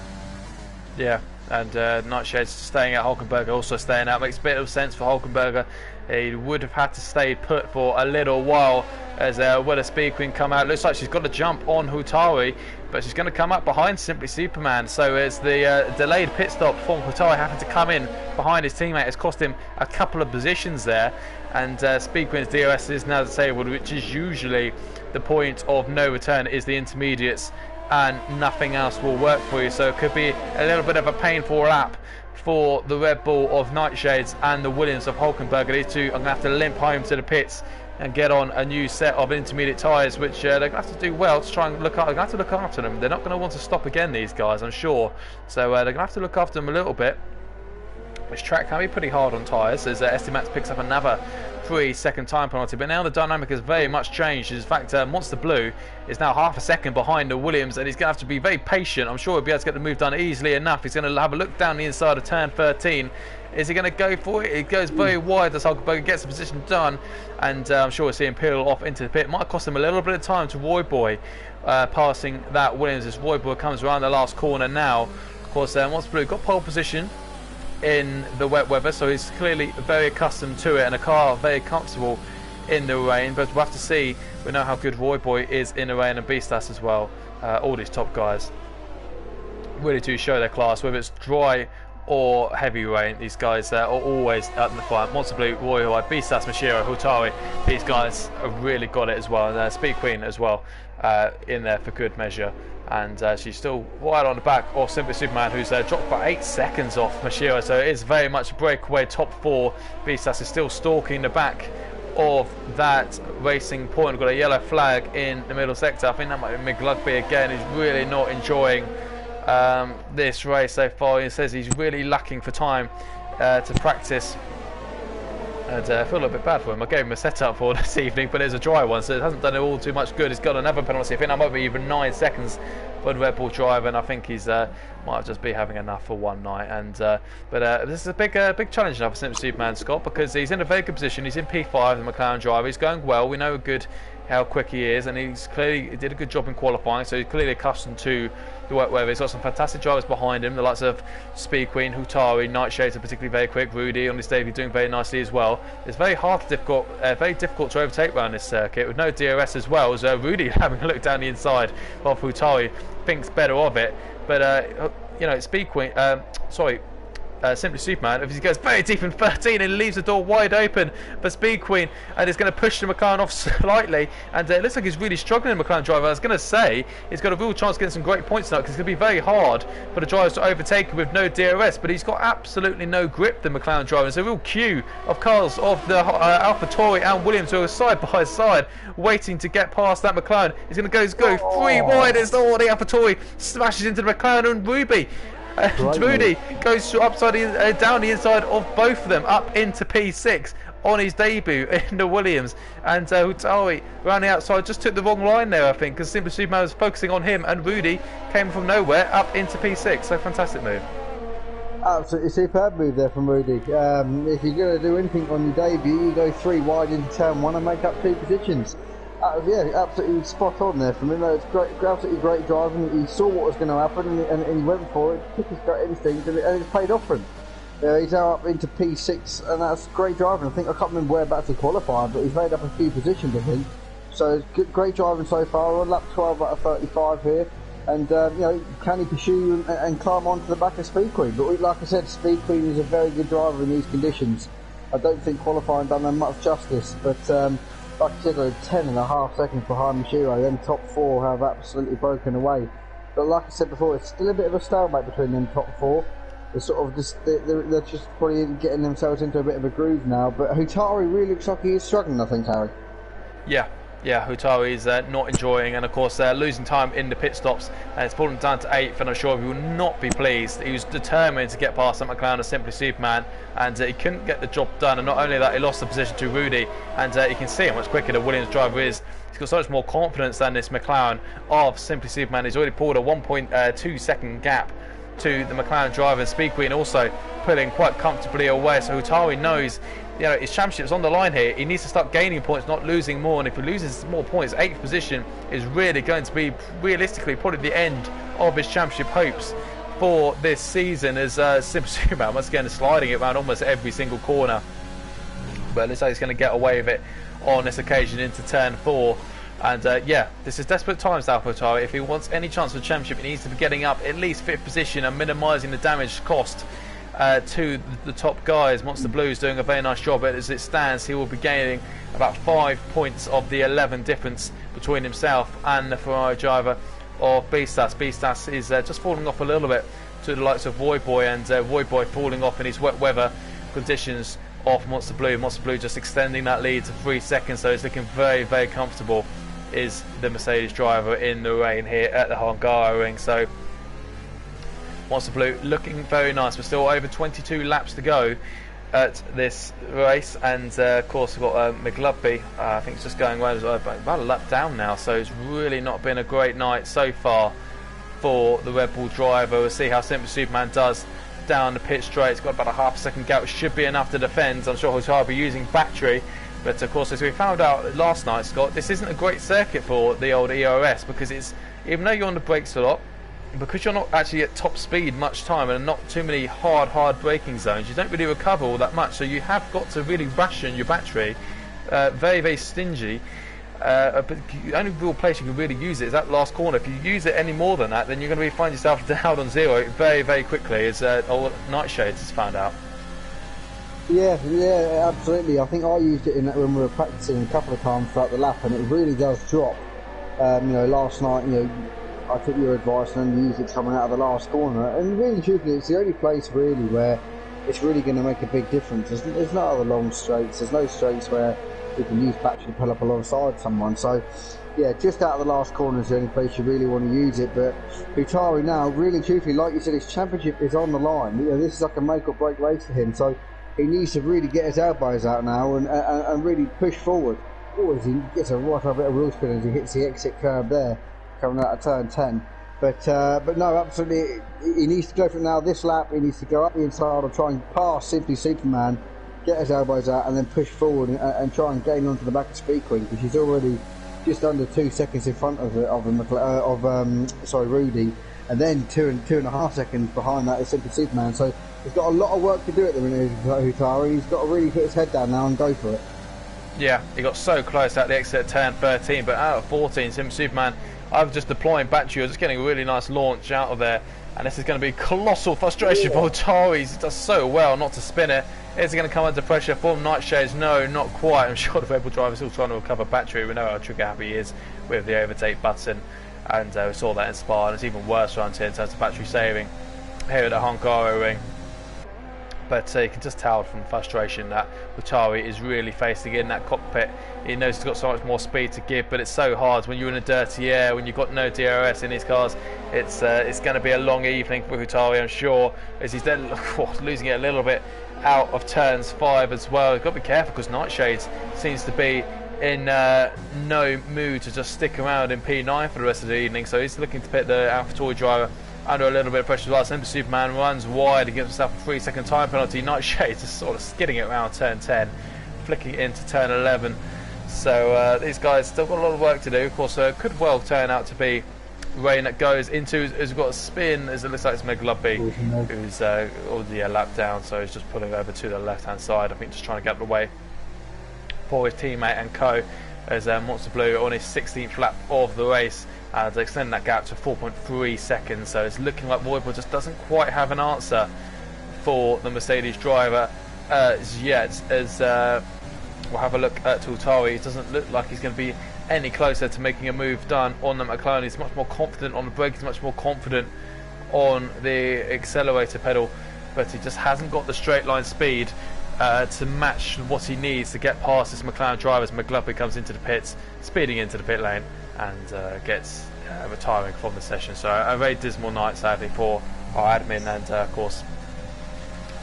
Yeah, and Nightshade's staying at Hulkenberger, also staying out. Makes a bit of sense for Hulkenberger. He would have had to stay put for a little while as Willa Speed Queen come out. Looks like she's got a jump on Hutari, but she's going to come up behind Simply Superman. So as the delayed pit stop from Hutari having to come in behind his teammate has cost him a couple of positions there. And Speed Queen's DRS is now disabled, which is usually the point of no return, is the intermediates, and nothing else will work for you. So it could be a little bit of a painful lap for the Red Bull of Nightshades and the Williams of Hulkenberg. These two are going to have to limp home to the pits and get on a new set of intermediate tyres, which they're going to have to do well to try and look after. They're going to have to look after them. They're not going to want to stop again, these guys, I'm sure. So they're going to have to look after them a little bit. This track can be pretty hard on tyres as Estimax picks up another 3-second time penalty, but now the dynamic has very much changed. In fact, Monster Blue is now half a second behind the Williams, and he's going to have to be very patient. I'm sure he'll be able to get the move done easily enough. He's going to have a look down the inside of turn 13. Is he going to go for it? It goes very wide as Hulkenberg gets the position done, and I'm sure we'll see him peel off into the pit. It might cost him a little bit of time to Roy Boy passing that Williams as Roy Boy comes around the last corner now. Of course, Monster Blue got pole position in the wet weather, so he's clearly very accustomed to it, and a car very comfortable in the rain. But we'll have to see. We know how good Roy Boy is in the rain, and Beastas as well. All these top guys really do show their class, whether it's dry or heavy rain. These guys are always out in the front. Monster Blue, Roy Boy, Beastas, Mashiro, Hutari, these guys have really got it as well, and Speed Queen as well in there for good measure. And she's still right on the back of Simply Superman, who's dropped by 8 seconds off Mashiro, so it is very much a breakaway top 4. Beastas is still stalking the back of that racing point. We've got a yellow flag in the middle sector. I think that might be McLugby again. He's really not enjoying this race so far. He says he's really lacking for time to practice. And I feel a little bit bad for him. I gave him a setup for this evening, but it's a dry one, so it hasn't done it all too much good. He's got another penalty. I think that might be even 9 seconds for the Red Bull driver, and I think he's might just be having enough for one night. And but this is a big challenge now for Simply Superman, Scott, because he's in a very good position. He's in P5, the McLaren driver. He's going well. We know how quick he is, and he did a good job in qualifying, so he's clearly accustomed to the wet weather. He's got some fantastic drivers behind him, the likes of Speed Queen, Hutari, Nightshades are particularly very quick. Rudy on his debut doing very nicely as well. It's very very difficult to overtake around this circuit with no DRS as well, as Rudy having a look down the inside of Hutari thinks better of it. But you know, Speed Queen, Simply Superman, if he goes very deep in 13 and leaves the door wide open for Speed Queen, and is going to push the McLaren off slightly, and it looks like he's really struggling, the McLaren driver. I was going to say he's got a real chance of getting some great points now, because it's going to be very hard for the drivers to overtake him with no DRS, but he's got absolutely no grip, the McLaren driver. There's a real queue of cars of the AlphaTauri and Williams who are side by side waiting to get past that McLaren. He's going to go 3 wide as the AlphaTauri smashes into the McLaren, and Rudy goes upside down the inside of both of them up into P6 on his debut in the Williams, and Hutari around the outside just took the wrong line there, I think, because Simply Superman was focusing on him, and Rudy came from nowhere up into P6. So fantastic move. Absolutely superb move there from Rudy. If you're going to do anything on your debut, you go 3 wide into turn 1 and make up 2 positions. Yeah, absolutely spot on there from him. It's great, absolutely great driving. He saw what was going to happen, and he went for it, took his gut instinct, and it's paid off for him. He's now up into P6, and that's great driving. I can't remember whereabouts he qualified, but he's made up a few positions, I think. So it's great driving so far. We're on lap 12 out of 35 here, and you know, can he pursue and climb onto the back of Speed Queen? But like I said, Speed Queen is a very good driver in these conditions. I don't think qualifying done them much justice, but like I said, 10.5 seconds behind Mashiro. Then top 4 have absolutely broken away. But like I said before, it's still a bit of a stalemate between them top 4. They're sort of just they're just probably getting themselves into a bit of a groove now. But Hutari really looks like he is struggling, I think, Harry. Yeah, Yeah, Hutari's not enjoying, and of course losing time in the pit stops, and it's pulled him down to 8th, and I'm sure he will not be pleased. He was determined to get past that McLaren as Simply Superman, and he couldn't get the job done, and not only that, he lost the position to Rudy, and you can see how much quicker the Williams driver is. He's got so much more confidence than this McLaren of Simply Superman. He's already pulled a 1.2 second gap to the McLaren driver, and Speed Queen also pulling quite comfortably away, so Hutari knows, you know, his championship's on the line here. He needs to start gaining points, not losing more, and if he loses more points, 8th position is really going to be realistically probably the end of his championship hopes for this season, as Simply Superman once again is sliding it around almost every single corner, but it looks like he's going to get away with it on this occasion into turn 4. And yeah, this is desperate times now for Hutari. If he wants any chance for the championship, he needs to be getting up at least 5th position and minimising the damage cost to the top guys. Monster Blue's doing a very nice job, but as it stands, he will be gaining about 5 points of the 11 difference between himself and the Ferrari driver of Beastas. Beastas is just falling off a little bit to the likes of Void Boy, and Void Boy falling off in his wet weather conditions off Monster Blue. Monster Blue just extending that lead to 3 seconds, so he's looking very, very comfortable, is the Mercedes driver in the rain here at the Hungarian. So Monster Blue looking very nice. We're still over 22 laps to go at this race, and of course we've got McLubby. I think it's just going well, about a lap down now, so it's really not been a great night so far for the Red Bull driver. We'll see how Simply Superman does down the pit straight. It's got about a half a second gap, which should be enough to defend. I'm sure Hutari will be using battery, but of course, as we found out last night, Scott, this isn't a great circuit for the old ERS, because it's, even though you're on the brakes a lot, because you're not actually at top speed much time and not too many hard braking zones, you don't really recover all that much, so you have got to really ration your battery, very, very stingy. But the only real place you can really use it is that last corner. If you use it any more than that, then you're going to find yourself down on zero very, very quickly, as old Nightshades has found out. Yeah, absolutely. I think I used it in that when we were practicing a couple of times throughout the lap, and it really does drop. You know, last night, you know, I took your advice and then used it coming out of the last corner, and really truthfully, it's the only place really where it's really going to make a big difference. There's no other long straights. There's no straights where you can use battery to pull up alongside someone. So yeah, just out of the last corner is the only place you really want to use it. But Hutari now, really truthfully, like you said, his championship is on the line. You know, this is like a make or break race for him, so he needs to really get his elbows out now and really push forward. Always he gets a right bit of wheel spin as he hits the exit curb there, coming out of turn 10. But no, absolutely, he needs to go for it now. This lap, he needs to go up the inside or try and pass Simply Superman, get his elbows out, and then push forward and try and gain onto the back of Speed Queen, because she's already just under 2 seconds in front of Rudy, and then 2.5 seconds behind that is Simply Superman. So he's got a lot of work to do at the minute, Hutari. He's got to really put his head down now and go for it. Yeah, he got so close at the exit at turn 13, but out of 14, Simply Superman, I'm just deploying battery, just getting a really nice launch out of there, and this is going to be colossal frustration for Hutari. He does so well not to spin it. Is he going to come under pressure from Nightshades? No, not quite. I'm sure the Red Bull driver is still trying to recover battery. We know how trigger happy he is with the overtake button, and we saw that in Spa, and it's even worse around here in terms of battery saving here at the Hungarian. But you can just tell from frustration that Hutari is really facing in that cockpit. He knows he's got so much more speed to give, but it's so hard when you're in a dirty air, when you've got no DRS in these cars. It's going to be a long evening for Hutari, I'm sure, as he's then losing it a little bit out of turns 5 as well. You've got to be careful, because Nightshades seems to be in no mood to just stick around in P9 for the rest of the evening, so he's looking to pit the AlphaTauri driver under a little bit of pressure as well. Simply Superman runs wide and gives himself a 3-second time penalty. Nightshades is sort of skidding it around turn 10, flicking it into turn 11. So these guys still got a lot of work to do. Of course, could well turn out to be rain that goes into, has got a spin, as it looks like it's McLubby, who's already a lap down, so he's just pulling over to the left hand side, I think, just trying to get the way for his teammate and co, as Monster Blue on his 16th lap of the race, and extending that gap to 4.3 seconds. So it's looking like Voidboy just doesn't quite have an answer for the Mercedes driver yet, as we'll have a look at Hutari. It doesn't look like he's going to be any closer to making a move done on the McLaren. He's much more confident on the brake, he's much more confident on the accelerator pedal, but he just hasn't got the straight line speed to match what he needs to get past this McLaren driver as McLaughlin comes into the pits, speeding into the pit lane, and gets retiring from the session. So a very dismal night, sadly, for our admin and of course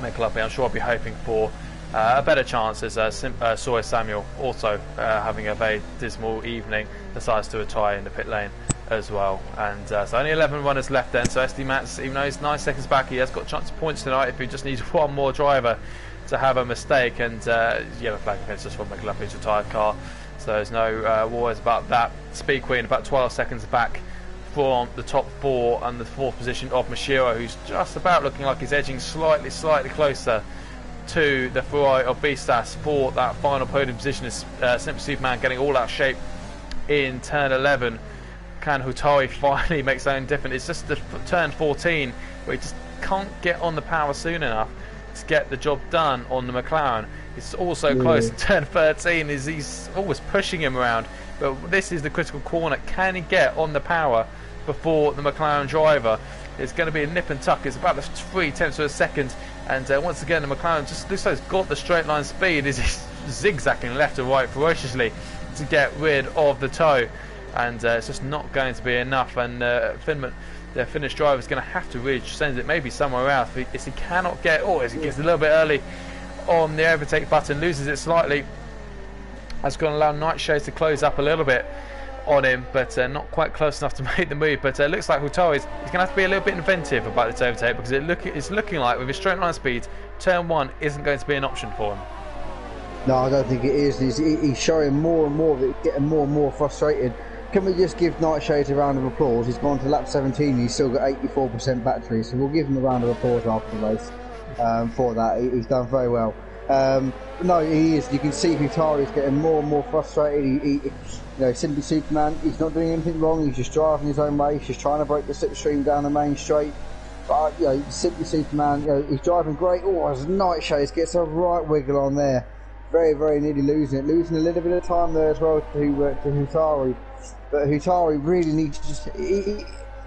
McLaughlin. I'm sure I'll be hoping for a better chance as Sawyer Samuel, also having a very dismal evening, decides to retire in the pit lane as well. And so only 11 runners left then, so SD Mats, even though he's 9 seconds back, he has got a chance of points tonight if he just needs one more driver to have a mistake. And yellow flag offence just for McLaughlin's retired car, so there's no worries about that. Speed Queen about 12 seconds back from the top 4 and the 4th position of Mashiro, who's just about looking like he's edging slightly closer to the Ferrari of Bistas for that final podium position. Is Simply Superman getting all out shape in turn 11. Can Hutari finally make something different? It's just the turn 14 where he just can't get on the power soon enough to get the job done on the McLaren. It's also close. Turn 13 he's always pushing him around, but this is the critical corner. Can he get on the power before the McLaren driver? It's going to be a nip and tuck. It's about the 0.3 of a second, and once again the McLaren just looks like it's got the straight line speed. Is zigzagging left and right ferociously to get rid of the toe, and it's just not going to be enough. And Finman, the Finnish driver, is going to have to really send it maybe somewhere else. If he cannot get, as he gets a little bit early on the overtake button, loses it slightly. That's going to allow Nightshade to close up a little bit on him, but not quite close enough to make the move. But it looks like Hutari's going to have to be a little bit inventive about this overtake, because it's looking like with his straight line speed, turn 1 isn't going to be an option for him. No, I don't think it is. He's showing more and more of it, getting more and more frustrated. Can we just give Nightshade a round of applause? He's gone to lap 17, he's still got 84% battery, so we'll give him a round of applause after the race for that. He's done very well. No, he is. You can see Hutari's getting more and more frustrated. You know, Simply Superman, he's not doing anything wrong. He's just driving his own race. He's trying to break the slipstream down the main straight. But you know, Simply Superman, you know, he's driving great. As Nightshade gets a right wiggle on there, very, very nearly losing a little bit of time there as well to Hutari. But Hutari really needs to just.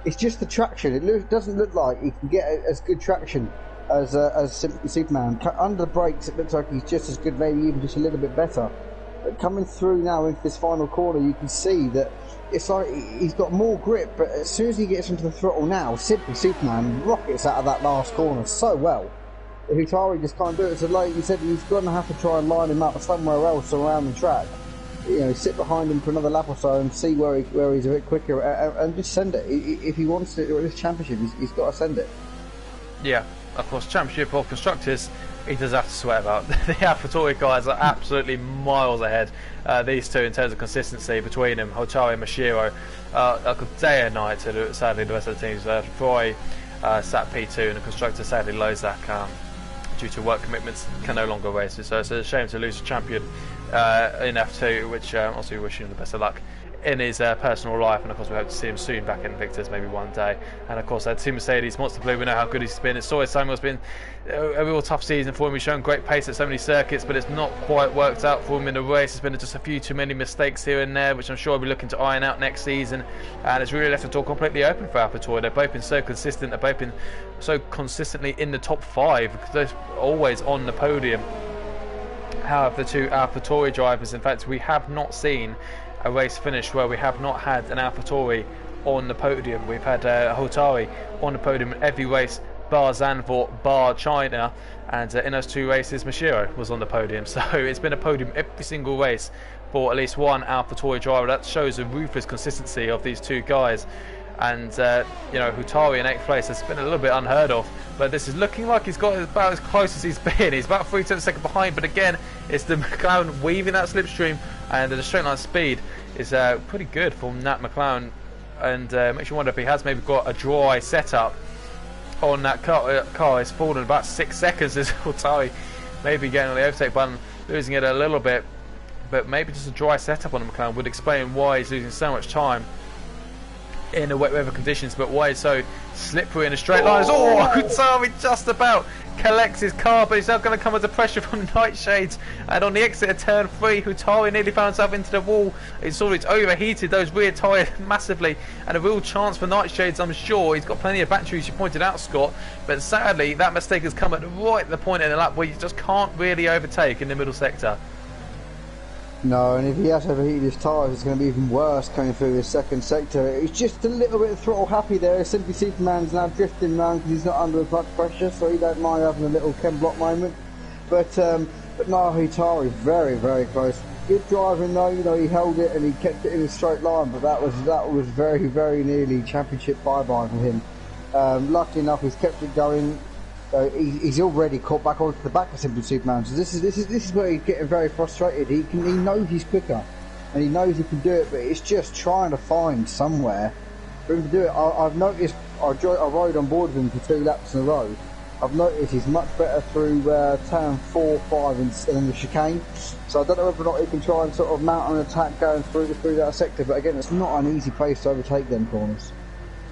It's just the traction. It doesn't look like he can get as good traction as Simply Superman. Under the brakes, it looks like he's just as good, maybe even just a little bit better. But coming through now into this final corner, you can see that it's like he's got more grip, but as soon as he gets into the throttle now, Simply Superman rockets out of that last corner so well. Hutari just can't do it. So like you said, he's going to have to try and line him up somewhere else around the track. You know, sit behind him for another lap or so and see where he's a bit quicker, and just send it. If he wants to do this championship, he's got to send it. Yeah. Of course, Championship of Constructors, he does have to sweat about. The AlphaTauri guys are absolutely miles ahead. These two in terms of consistency between them, Hutari and Mashiro, like a day and night. Sadly, the rest of the teams, Prix sat P2, and the Constructor, sadly, Lozak, due to work commitments, can no longer race. So it's a shame to lose a champion in F2, which also we wish him the best of luck in his personal life, and of course we hope to see him soon back in Invictus, maybe one day. And of course Team Mercedes, Monster Blue, we know how good he's been. It's always Samuel's been a real tough season for him. He's shown great pace at so many circuits, but it's not quite worked out for him in the race. There's been just a few too many mistakes here and there, which I'm sure he'll be looking to iron out next season, and it's really left the door completely open for AlphaTauri. They've both been so consistent, they've both been so consistently in the top 5, because they're always on the podium. However, the two AlphaTauri drivers, in fact, we have not seen a race finish where we have not had an AlphaTauri on the podium. We've had Hutari on the podium in every race bar Zandvoort, bar China, and in those 2 races Mashiro was on the podium. So it's been a podium every single race for at least one AlphaTauri driver. That shows the ruthless consistency of these two guys. And you know, Hutari in 8th place has been a little bit unheard of, but this is looking like he's got about as close as he's been. He's about 3 tenths of a second behind, but again, it's the McLaren weaving that slipstream, and the straight line speed is pretty good from Nat McLaren, and makes you wonder if he has maybe got a dry setup on that car. It's fallen about 6 seconds as Hutari maybe getting on the overtake button, losing it a little bit, but maybe just a dry setup on the McLaren would explain why he's losing so much time in the wet weather conditions, but why it's so slippery in the straight lines. Hutari just about collects his car, but he's now going to come under pressure from Nightshades. And on the exit of turn 3, Hutari nearly found himself into the wall. It's overheated those rear tyres massively, and a real chance for Nightshades, I'm sure. He's got plenty of batteries, you pointed out, Scott, but sadly that mistake has come at right the point in the lap where you just can't really overtake in the middle sector. No, and if he has overheated his tyres, it's going to be even worse coming through his second sector. He's just a little bit throttle happy there. Simply Superman's now drifting around because he's not under as much pressure, so he don't mind having a little Ken Block moment. But no, Hutari very, very close. Good driving though, you know, he held it and he kept it in a straight line, but that was very, very nearly championship bye-bye for him. Lucky enough, he's kept it going. He's already caught back onto the back of Simply Superman. So this is where he's getting very frustrated. He knows he's quicker, and he knows he can do it, but it's just trying to find somewhere for him to do it. I've noticed. I rode on board with him for 2 laps in a row. I've noticed he's much better through turn 4, 5, and then the chicane. So I don't know whether or not he can try and sort of mount an attack going through that sector. But again, it's not an easy place to overtake them corners.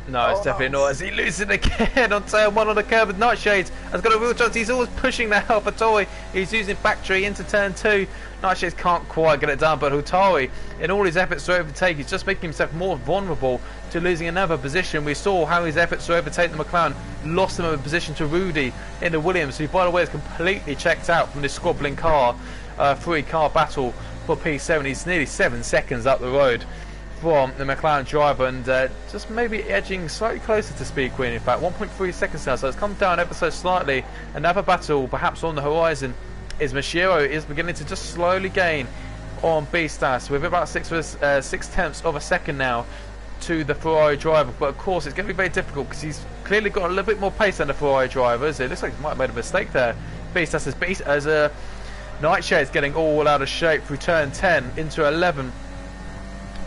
No, it's definitely not. As he loses it again on turn 1 on the curb with Nightshades. Has got a real chance. He's always pushing now for Hutari. He's using factory into turn 2. Nightshades can't quite get it done, but Hutari, in all his efforts to overtake, he's just making himself more vulnerable to losing another position. We saw how his efforts to overtake the McLaren lost him a position to Rudy in the Williams, who, by the way, is completely checked out from this squabbling car, 3-car battle for P7. He's nearly 7 seconds up the road from the McLaren driver, and just maybe edging slightly closer to Speed Queen. In fact, 1.3 seconds now, so it's come down ever so slightly. Another battle perhaps on the horizon is Mashiro is beginning to just slowly gain on B-Stas with about 6 tenths of a second now to the Ferrari driver. But of course it's going to be very difficult because he's clearly got a little bit more pace than the Ferrari drivers. It looks like he might have made a mistake there. B-Stas as Nightshade's getting all out of shape through turn 10 into 11.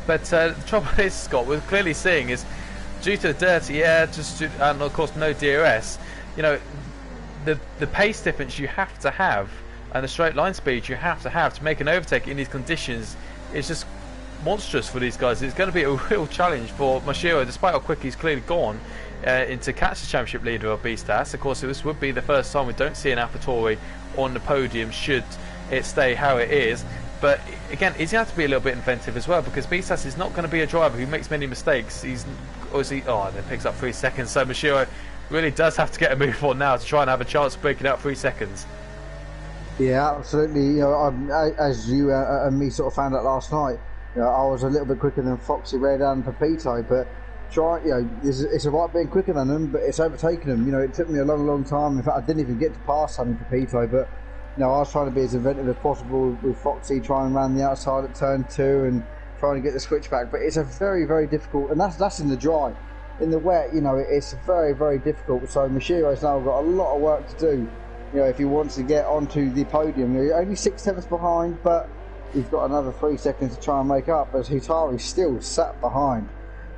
But the trouble is, Scott, we're clearly seeing is due to the dirty air, and of course no DRS, you know, the pace difference you have to have and the straight line speed you have to make an overtake in these conditions is just monstrous for these guys. It's going to be a real challenge for Mashiro, despite how quick he's clearly gone to catch the championship leader of B-Stas. Of course, this would be the first time we don't see an AlphaTauri on the podium should it stay how it is. But again, he's going to have to be a little bit inventive as well, because B-Stas is not going to be a driver who makes many mistakes. He's obviously, and it picks up 3 seconds, so Mashiro really does have to get a move on now to try and have a chance of breaking out 3 seconds. Yeah, absolutely. You know, as you and me sort of found out last night, you know, I was a little bit quicker than Foxy, Red and Pepito, but it's about being quicker than them, but it's overtaking them. You know, it took me a long time. In fact, I didn't even get to pass Sammy Pepito, but you know, I was trying to be as inventive as possible with Foxy, trying around the outside at turn 2 and trying to get the switch back. But it's a very difficult, and that's in the dry. In the wet, you know, it's very difficult. So Mashiro's now got a lot of work to do. You know, if he wants to get onto the podium, you know, only 6 tenths behind, but he's got another 3 seconds to try and make up. As Hutari's still sat behind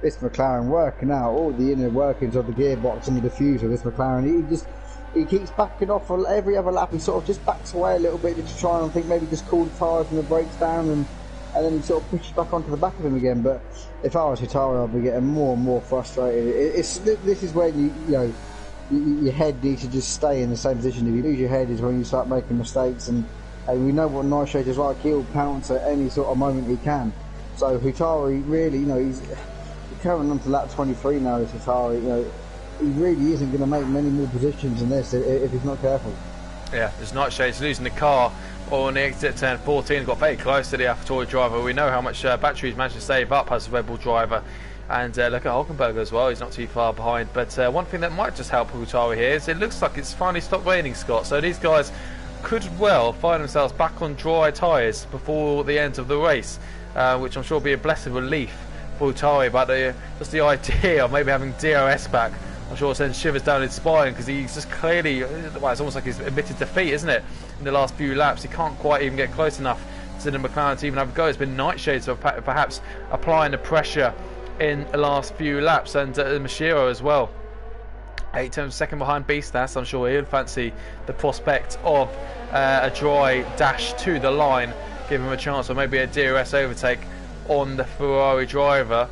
this McLaren, working out all the inner workings of the gearbox and the diffuser. This McLaren, he keeps backing off for every other lap. He sort of just backs away a little bit to try and think maybe just cool the tyres and the brakes down, and then he sort of pushes back onto the back of him again. But if I was Hutari, I'd be getting more and more frustrated. This is where your head needs to just stay in the same position. If you lose your head is when you start making mistakes, and we know what Nightshade is like. He'll pounce at any sort of moment he can. So Hutari really, you know, he's coming on to lap 23 now. This Hutari, you know, he really isn't going to make many more positions than this if he's not careful. Yeah, there's Nightshade's losing the car on the exit turn 14, got very close to the AlphaTauri driver. We know how much battery he's managed to save up as a Red Bull driver. And look at Hulkenberg as well, he's not too far behind. But one thing that might just help Hutari here is it looks like it's finally stopped raining, Scott. So these guys could well find themselves back on dry tyres before the end of the race, which I'm sure will be a blessed relief for Hutari. But just the idea of maybe having DRS back, I'm sure it sends shivers down his spine, because he's just clearly, well, it's almost like he's admitted defeat, isn't it? In the last few laps, he can't quite even get close enough to the McLaren to even have a go. It's been Nightshades perhaps applying the pressure in the last few laps, and Mashiro as well. 8 tenths second behind B-Stas. I'm sure he'll fancy the prospect of a dry dash to the line, give him a chance, or maybe a DRS overtake on the Ferrari driver.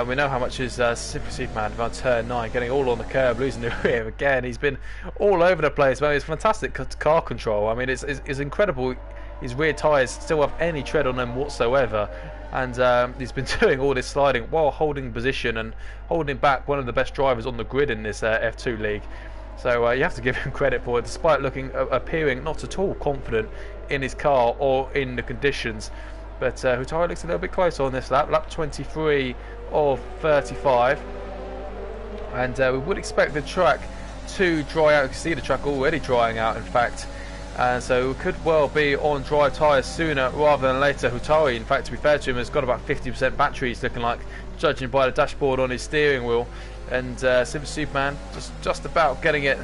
We know how much his Super Superman on turn 9, getting all on the curb, losing the rear again. He's been all over the place, man. It's fantastic car control. I mean, it's incredible. His rear tyres still have any tread on them whatsoever, and he's been doing all this sliding while holding position and holding back one of the best drivers on the grid in this F2 league. So you have to give him credit for it, despite appearing not at all confident in his car or in the conditions. But Hutari looks a little bit closer on this lap 23 of 35, and we would expect the track to dry out. You can see the track already drying out, in fact, and so it could well be on dry tyres sooner rather than later. Hutari, in fact, to be fair to him, has got about 50% batteries, looking like, judging by the dashboard on his steering wheel. And Super Superman just about getting it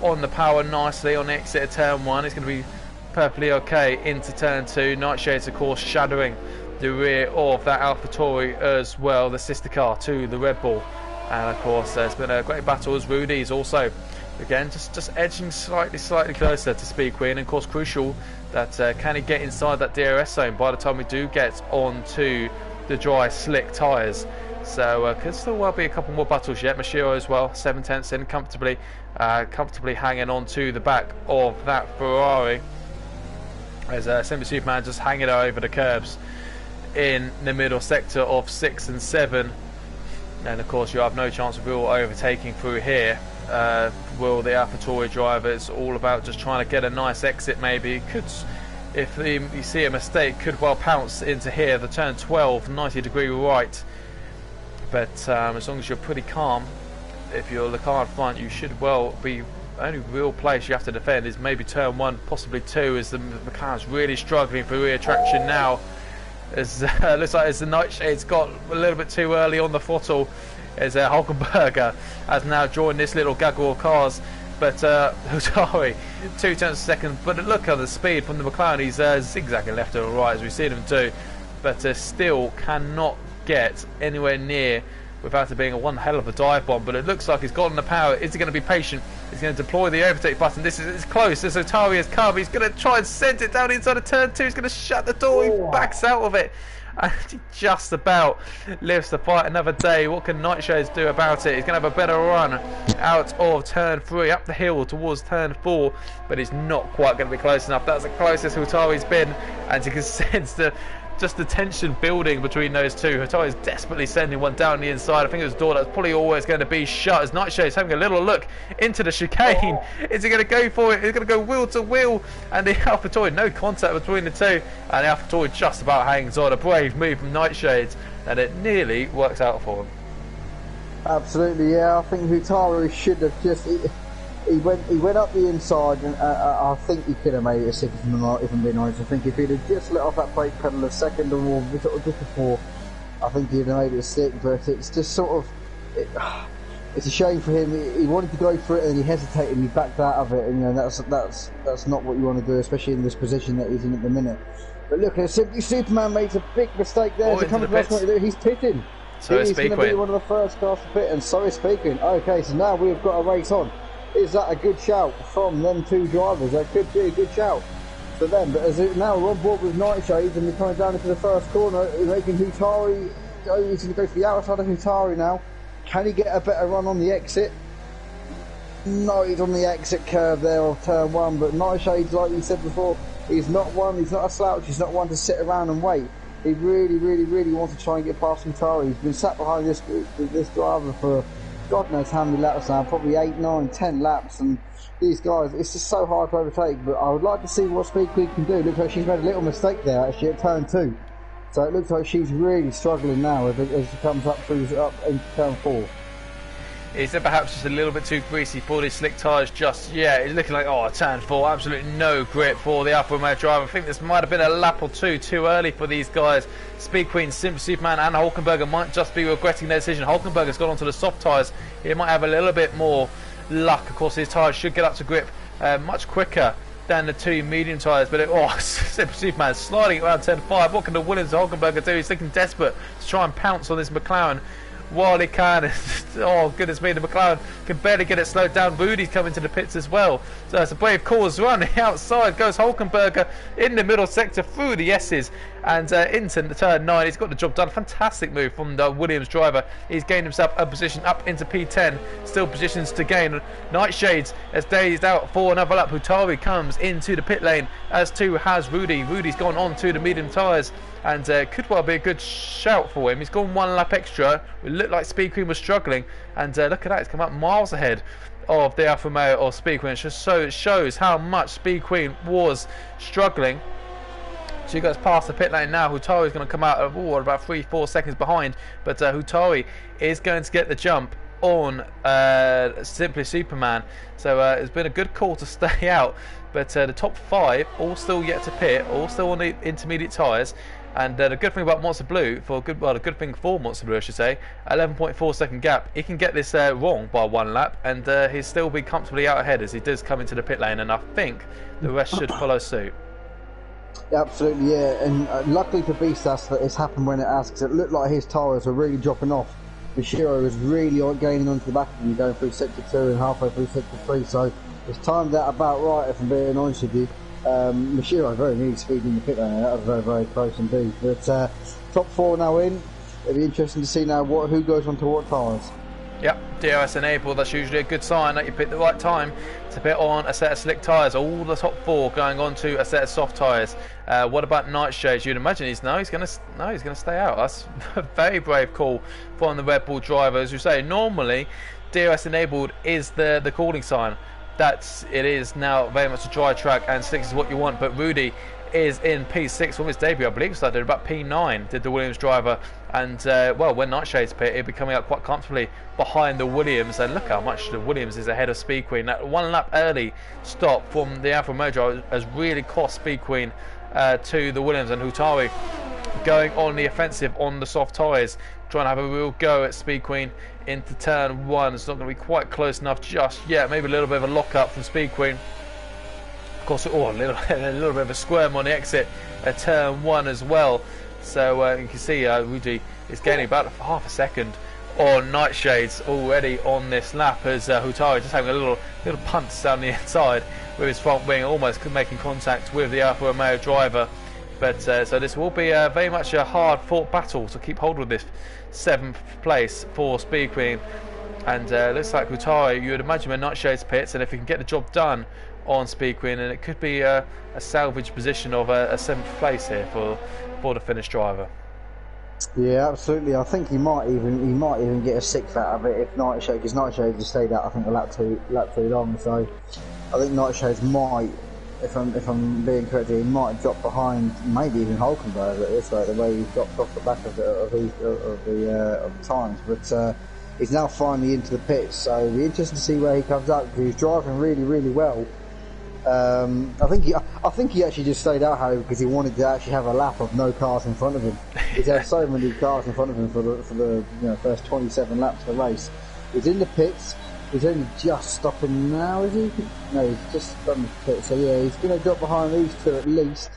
on the power nicely on the exit of turn 1. It's going to be perfectly okay into turn 2. Nightshades, of course, shadowing the rear of that AlphaTauri as well, the sister car to the Red Bull. And of course, there's been a great battle as Rudy's also, again, just edging slightly closer to Speed Queen. And of course, crucial that can he get inside that DRS zone by the time we do get onto the dry, slick tyres. So could still well be a couple more battles yet. Mashiro as well, 7/10 in, comfortably hanging on to the back of that Ferrari, as Simba Superman just hanging over the curbs in the middle sector of 6 and 7. And of course, you have no chance of real overtaking through here. Will the AlphaTauri driver? It's all about just trying to get a nice exit. Maybe could, if you see a mistake, could well pounce into here, the turn 12, 90-degree right. But as long as you're pretty calm, if you're the car in front, you should well be. Only real place you have to defend is maybe turn 1, possibly 2, as the McLaren's really struggling for rear traction now. As looks like as the Nightshade's got a little bit too early on the throttle, as Hulkenberger has now joined this little gaggle of cars. But Hutari, 2 tenths a second. But look at the speed from the McLaren. He's zigzagging left and right as we've seen him do, but still cannot get anywhere near without it being a one hell of a dive bomb. But it looks like he's gotten the power. Is he going to be patient? He's going to deploy the overtake button. This is close. This Hutari has come. He's going to try and send it down inside of turn 2. He's going to shut the door. He backs out of it. And he just about lives to fight another day. What can Nightshades do about it? He's going to have a better run out of turn 3, up the hill towards turn 4, but he's not quite going to be close enough. That's the closest Hutari's been, and you can sense just the tension building between those two. Hutari is desperately sending one down the inside. I think it was a door that's probably always going to be shut, as Nightshade's having a little look into the chicane. Is he going to go for it? He's going to go wheel to wheel, and the AlphaTauri, no contact between the two, and the AlphaTauri just about hangs on. A brave move from Nightshades, and it nearly works out for him. Absolutely, yeah. I think Hutari should have just. He went up the inside, and I think he could have made it a 6th and not, if I'm being honest. I think if he'd have just let off that brake pedal a second or more just before, I think he'd have made it a 6th. But it's just sort of, it's a shame for him. He wanted to go for it and he hesitated and he backed out of it. And you know that's not what you want to do, especially in this position that he's in at the minute. But look, Simply Superman makes a big mistake there. He's pitting. So he's going to be one of the first cars to pit, and so is Speaking. Okay, so now we've got a race on. Is that a good shout from them two drivers? That could be a good shout for them. But as now we're on board with Nightshades and we're coming down into the first corner, making Hutari go. He's going to go for the outside of Hutari now. Can he get a better run on the exit? No, he's on the exit curve there of turn 1. But Nightshades, like you said before, he's not a slouch. He's not one to sit around and wait. He really wants to try and get past Hutari. He's been sat behind this driver for God knows how many laps now, probably 8, 9, 10 laps, and these guys, it's just so hard to overtake. But I would like to see what Speed Queen can do. It looks like she's made a little mistake there actually at turn 2, so it looks like she's really struggling now as she comes up into turn 4. Is it perhaps just a little bit too greasy for these slick tyres just yet? It's looking like, turn 4, absolutely no grip for the Alfa Romeo driver. I think this might have been a lap or two too early for these guys. Speed Queen, Superman and Hulkenberger might just be regretting their decision. Hulkenberger's gone onto the soft tyres. He might have a little bit more luck. Of course, his tyres should get up to grip much quicker than the two medium tyres. But Superman sliding around turn 5. What can the Williams Hulkenberger do? He's looking desperate to try and pounce on this McLaren while he can. Oh goodness me, the McLaren can barely get it slowed down. Rudy's coming to the pits as well, so it's a brave cause run. Outside goes Hulkenberger in the middle sector through the S's and into the turn 9. He's got the job done. Fantastic move from the Williams driver. He's gained himself a position up into P10, still positions to gain. Nightshades has dazed out for another lap. Hutari comes into the pit lane, as too has Rudy. Rudy's gone on to the medium tyres, and could well be a good shout for him. He's gone 1 lap extra. It looked like Speed Queen was struggling, and look at that, he's come up miles ahead of the Alfa Romeo or Speed Queen. So it shows how much Speed Queen was struggling. So he goes past the pit lane now. Hutari is going to come out of about 3-4 seconds behind, but Hutari is going to get the jump on Simply Superman. So it's been a good call to stay out, but the top 5 all still yet to pit, all still on the intermediate tyres. And the good thing about Monster Blue, the good thing for Monster Blue I should say, 11.4 second gap. He can get this wrong by 1 lap, and he'll still be comfortably out ahead as he does come into the pit lane, and I think the rest should follow suit. Absolutely, yeah, and luckily for Beastas that it's happened when it has, because it looked like his tyres were really dropping off. Mishiro was really gaining onto the back of him, going through sector 2 and halfway through sector 3, so it's timed that about right, if I'm being honest with you. Mishiro very nearly speeding in the pit lane. That was very, very close indeed. But top 4 now in. It'll be interesting to see now who goes on to what tyres. Yep, DRS enabled. That's usually a good sign that you pick the right time to pit on a set of slick tyres. All the top 4 going on to a set of soft tyres. What about Nightshades? You'd imagine he's going to stay out. That's a very brave call from the Red Bull driver. As you say, normally DRS enabled is the calling sign. It is now very much a dry track, and slicks is what you want. But Rudy is in P6 from his debut, I believe. Started about P9, did the Williams driver, and well, when Nightshade's pit, he'll be coming up quite comfortably behind the Williams. And look how much the Williams is ahead of Speed Queen. That 1 lap early stop from the Alfa Romeo driver has really cost Speed Queen to the Williams, and Hutari going on the offensive on the soft tyres, trying to have a real go at Speed Queen into turn 1. It's not going to be quite close enough just yet. Maybe a little bit of a lock up from Speed Queen. Of course, a little bit of a squirm on the exit at turn 1 as well. So you can see Rudy is gaining about half a second on Nightshades already on this lap, as Hutari just having a little punts down the inside with his front wing, almost making contact with the Alfa Romeo driver. But so this will be very much a hard fought battle to keep hold of this 7th place for Speed Queen. And looks like Hutari, you would imagine, when Nightshades pits, and if he can get the job done on Speed Queen, and it could be a salvage position of a 7th place here for the Finnish driver. Yeah, absolutely. I think he might even get a 6th out of it if because Nightshades has stayed out, I think, a lap too long. So I think Nightshades might, if I'm being correct, he might drop behind, maybe even Hulkenberg at this rate, the way he's dropped off the back of the times. But he's now finally into the pits, so it'll be interesting to see where he comes out, because he's driving really, really well. I think he actually just stayed out, Harry, because he wanted to actually have a lap of no cars in front of him. He's had so many cars in front of him for the first 27 laps of the race. He's in the pits. He's only just stopping now, is he? No, he's just done the pit. So yeah, he's going to drop behind these 2 at least,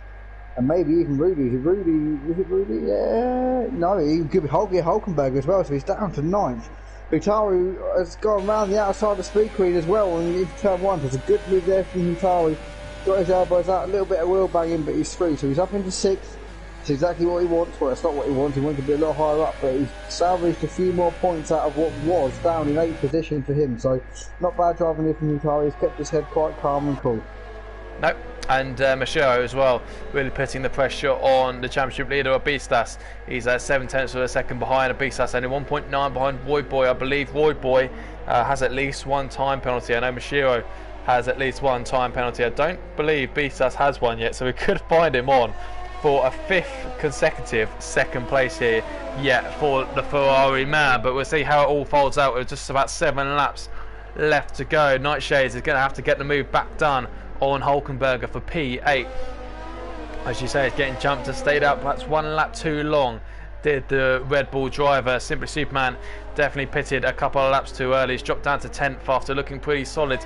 and maybe even Rudy. Is it Rudy? Yeah. No, he could be Hulkenberg as well. So he's down to 9th. Hutari has gone around the outside of Speed Queen as well, and into turn 1. There's a good move there from Hutari. Got his elbows out, a little bit of wheel banging, but he's through. So he's up into 6th. It's exactly what he wants. Well, it's not what he wants. He wanted to be a little higher up, but he's salvaged a few more points out of what was down in 8th position for him. So not bad driving here from Hutari. He's kept his head quite calm and cool. Nope. And Machero as well, really putting the pressure on the championship leader of Beastas. He's 7/10 of a second behind Beastas, only 1.9 behind Void Boy. I believe Void Boy has at least 1 time penalty. I know Machero has at least 1 time penalty. I don't believe Beastas has one yet, so we could find him on for a 5th consecutive 2nd place here yet for the Ferrari man. But we'll see how it all folds out with just about 7 laps left to go. Nightshades is going to have to get the move back done on Hulkenberger for P8. As you say, it's getting jumped and stayed out perhaps 1 lap too long did the Red Bull driver. Simply Superman definitely pitted a couple of laps too early. He's dropped down to 10th after looking pretty solid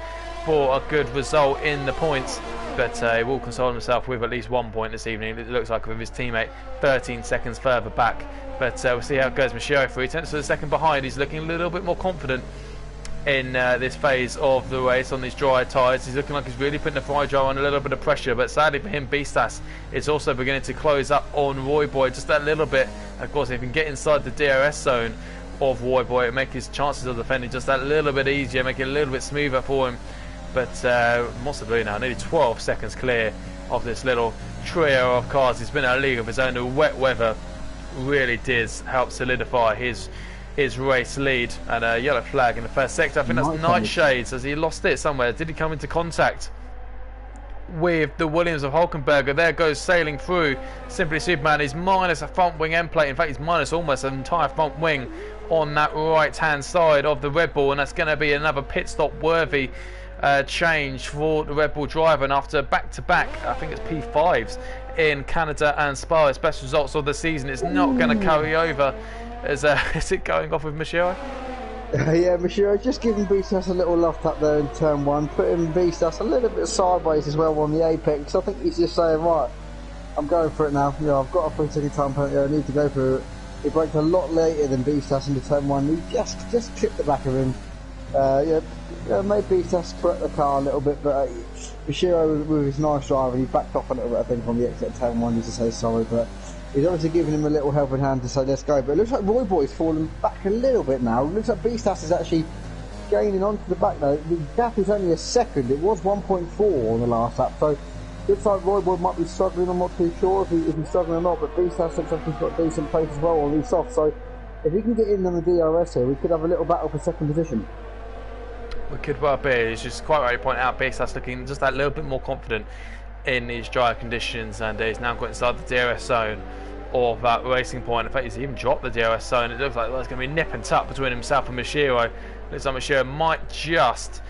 for a good result in the points, but he will console himself with at least 1 point this evening, it looks like, with his teammate 13 seconds further back. But we'll see how it goes. Michio 3 tenths to the second behind. He's looking a little bit more confident in this phase of the race on these dry tyres. He's looking like he's really putting the dry dry on a little bit of pressure, but sadly for him, Beastas is also beginning to close up on Roy Boy just that little bit. Of course, if he can get inside the DRS zone of Roy Boy, it make his chances of defending just that little bit easier, make it a little bit smoother for him. But Monster Blue now nearly 12 seconds clear of this little trio of cars. He's been in a league of his own. The wet weather really did help solidify his race lead, and a yellow flag in the first sector. I think that's Nightshades. Has he lost it somewhere? Did he come into contact with the Williams of Hulkenberger? There goes sailing through Simply Superman. He's minus a front wing end plate. In fact, he's minus almost an entire front wing on that right hand side of the Red Bull, and that's going to be another pit stop worthy change for the Red Bull driver. And after back-to-back, I think it's P5s in Canada and Spa, his best results of the season, it's not going to carry over. Is it going off with Michio? Yeah, Michio just giving Beastas a little loft up there in turn 1, putting Beastas a little bit sideways as well on the apex. I think he's just saying, right, I'm going for it now. You know, I've got a 3-second time penalty, I need to go for it. He braked a lot later than Beastas into turn 1. He just clipped the back of him. Made Beastas correct the car a little bit, but Michio with his nice drive, he backed off a little bit, I think, on the exit of turn 1, just to say sorry, but he's obviously giving him a little helping hand to say let's go. But it looks like Roy Boy's fallen back a little bit now. It looks like Beastas is actually gaining onto the back now. The gap is only a second. It was 1.4 on the last lap, so looks like Roy Boy might be struggling. I'm not too sure if he's struggling or not, but Beastas looks like he's got a decent pace as well on these softs, so if he can get in on the DRS here, we could have a little battle for second position. We could well be. It's just quite right to point out Beastas looking just that little bit more confident in these dry conditions, and he's now got inside the DRS zone of that racing point. In fact, he's even dropped the DRS zone. It looks like there's going to be nip and tuck between himself and Michio. Looks like Michio might just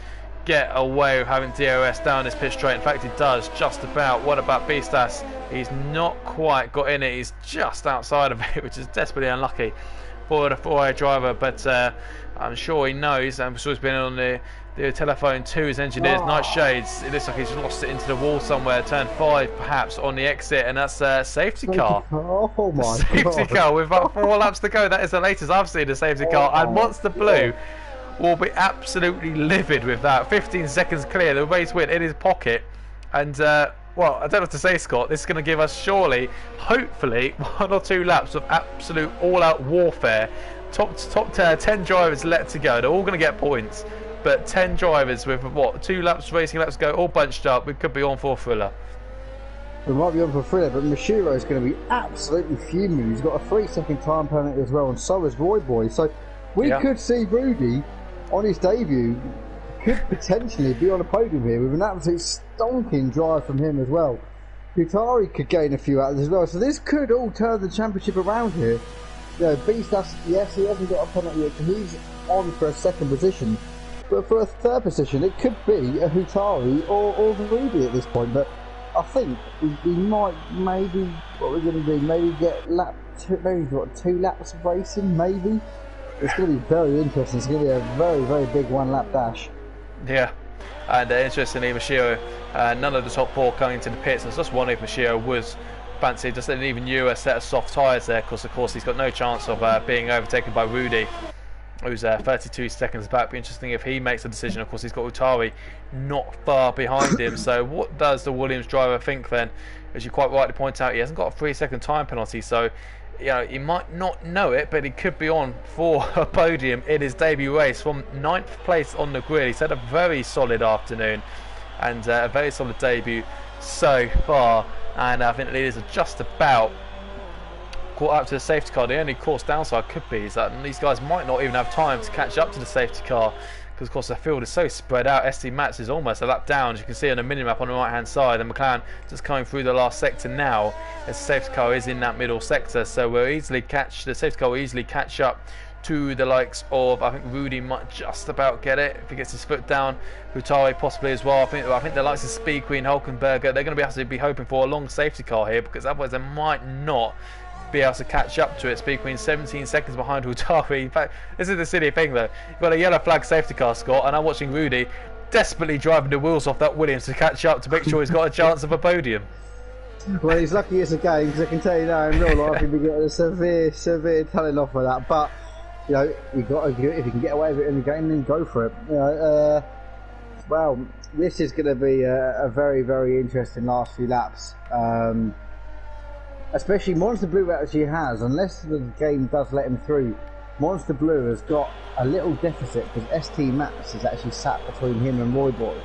get away with having DRS down this pit straight. In fact, he does just about. What about Beastas? He's not quite got in it. He's just outside of it, which is desperately unlucky for the 4A driver, but I'm sure he knows. I'm sure he's been on the telephone to his engineers. Nightshades, it looks like he's lost it into the wall somewhere. Turn 5 perhaps on the exit, and that's a safety car. Oh my safety car with about 4 laps to go. That is the latest I've seen a safety car, and Monster Blue will be absolutely livid with that. 15 seconds clear, the race win in his pocket, and well, I don't have to say, Scott, this is going to give us surely, hopefully, 1 or 2 laps of absolute all-out warfare. Top 10 drivers left to go. They're all going to get points, but 10 drivers with, what, 2 laps, racing laps to go, all bunched up. We could be on for a thriller. We might be on for a thriller, but Michiro is going to be absolutely fuming. He's got a 3-second time penalty as well, and so is Roy Boy. So we could see Rudy on his debut could potentially be on a podium here with an absolute stonking drive from him as well. Hutari could gain a few out of this as well, so this could all turn the championship around here. You know, Beastas, yes, he hasn't got a penalty yet, so he's on for a second position. But for a third position, it could be a Hutari or Rudy at this point. But I think we might maybe, what we're going to do, maybe get maybe 2 laps of racing, maybe. It's going to be very interesting. It's going to be a very, very big 1-lap dash. Yeah, and interestingly, Michio, none of the top 4 coming into the pits. There's just one if Michio was fancied, just an even newer set of soft tyres there, because of course he's got no chance of being overtaken by Rudy, who's 32 seconds back. Be interesting if he makes a decision. Of course, he's got Utari not far behind him. So what does the Williams driver think then? As you quite rightly point out, he hasn't got a 3-second time penalty, so you know, he might not know it, but he could be on for a podium in his debut race from 9th place on the grid. He's had a very solid afternoon and a very solid debut so far, and I think the leaders are just about caught up to the safety car. The only course downside could be is that these guys might not even have time to catch up to the safety car, because of course the field is so spread out. ST Mats is almost a lap down, as you can see on the minimap on the right hand side, and McLaren just coming through the last sector now as the safety car is in that middle sector, so the safety car will easily catch up to the likes of, I think Rudy might just about get it if he gets his foot down, Hutari possibly as well. I think the likes of Speed Queen, Hulkenberger, they're going to have to be hoping for a long safety car here, because otherwise they might not be able to catch up to it. Speed Queen 17 seconds behind Hutawi. In fact, this is the silly thing though. You've got a yellow flag safety car, Scott, and I'm watching Rudy desperately driving the wheels off that Williams to catch up to make sure he's got a chance of a podium. Well, he's lucky it's a game, because I can tell you now in real life he'd be getting a severe telling off for that. But you know, you've got to, if you can get away with it in the game, then go for it. You know, well, this is going to be a very, very interesting last few laps. Especially Monster Blue actually has, unless the game does let him through, Monster Blue has got a little deficit because ST Max is actually sat between him and Roy Boy.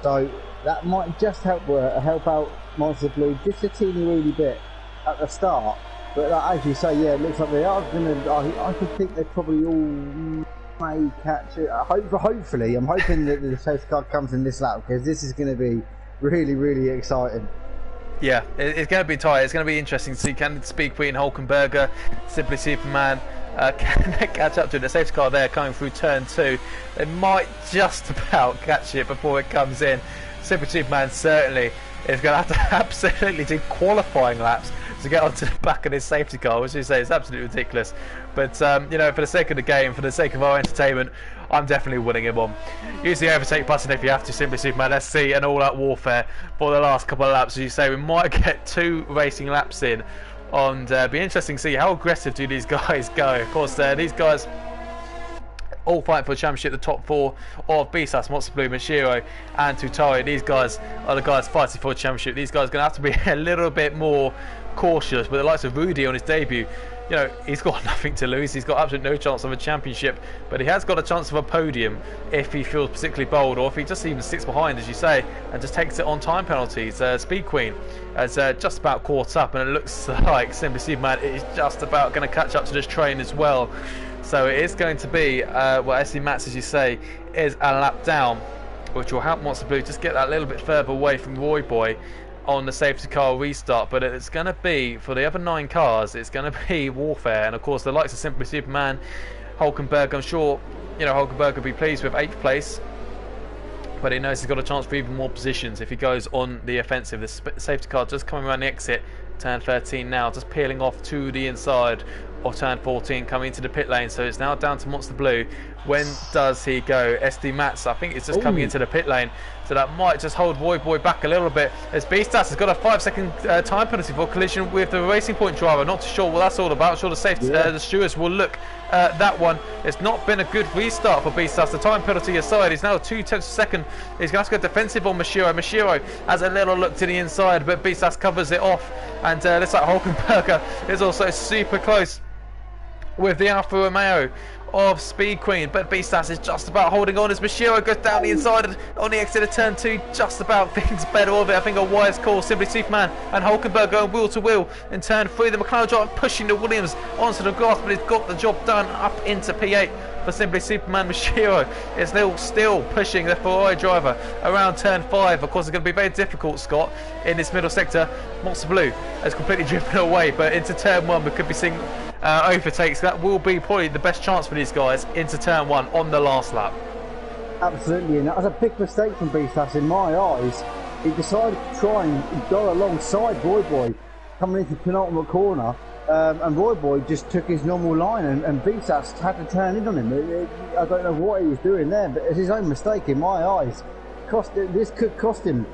So that might just help out Monster Blue just a teeny weeny bit at the start. But as you say, yeah, it looks like they are going to. I could think they probably all may catch it. Hopefully, I'm hoping that the safety car comes in this lap because this is going to be really, really exciting. Yeah, it's going to be tight. It's going to be interesting to see can Speed Queen, Hulkenberger, Simply Superman can they catch up to it. The safety car there coming through turn 2. They might just about catch it before it comes in. Simply Superman certainly is going to have to absolutely do qualifying laps to get onto the back of this safety car, which you say is absolutely ridiculous. But you know, for the sake of the game, for the sake of our entertainment, I'm definitely winning him on. Use the overtake button if you have to, Simply Superman. Let's see an all-out warfare for the last couple of laps. As you say, we might get 2 racing laps in, and be interesting to see how aggressive do these guys go. Of course, these guys all fighting for a championship, the top 4 of Bisas, Monster Blue, Mashiro and Tutari. These guys are the guys fighting for a championship. These guys are going to have to be a little bit more cautious. With the likes of Rudy on his debut, you know, he's got nothing to lose. He's got absolutely no chance of a championship, but he has got a chance of a podium if he feels particularly bold, or if he just even sits behind, as you say, and just takes it on time penalties. Speed Queen has just about caught up, and it looks like Simply Superman is just about going to catch up to this train as well. So it is going to be, well, SC Mats, as you say, is a lap down, which will help Monster Blue just get that little bit further away from Roy Boy on the safety car restart. But it's going to be, for the other 9 cars, it's going to be warfare. And of course, the likes of Simply Superman, Hulkenberg, I'm sure, you know, Hulkenberg will be pleased with 8th place. But he knows he's got a chance for even more positions if he goes on the offensive. The safety car just coming around the exit, turn 13 now, just peeling off to the inside of turn 14, coming into the pit lane. So it's now down to Monster Blue. When does he go? SD Mats, I think, is just coming into the pit lane, so that might just hold Roy Boy back a little bit, as Beastas has got a 5-second time penalty for collision with the Racing Point driver. Not too sure what that's all about. I'm sure the safety, the stewards will look at that one. It's not been a good restart for Beastas. The time penalty aside, he's now 0.2 of a second. He's going to have to go defensive on Mashiro. Mashiro has a little look to the inside, but Beastas covers it off, and looks like Hulkenberger is also super close with the Alfa Romeo of Speed Queen, but Beastas is just about holding on as Mashiro goes down the inside on the exit of turn 2, just about things better of it. I think a wise call. Simply Superman and Hulkenberg going wheel to wheel in turn 3. The McLaren driver pushing the Williams onto the grass, but he's got the job done up into P8 for Simply Superman. Mashiro is still pushing the Ferrari driver around turn 5. Of course, it's going to be very difficult, Scott, in this middle sector. Monster Blue has completely driven away, but into turn 1 we could be seeing overtakes. That will be probably the best chance for these guys into turn 1 on the last lap. Absolutely, and that was a big mistake from Beastas in my eyes. He decided to try and go alongside Roy Boy coming into the penultimate corner, and Roy Boy just took his normal line, and Beastas had to turn in on him. I don't know what he was doing there, but it's his own mistake in my eyes. This could cost him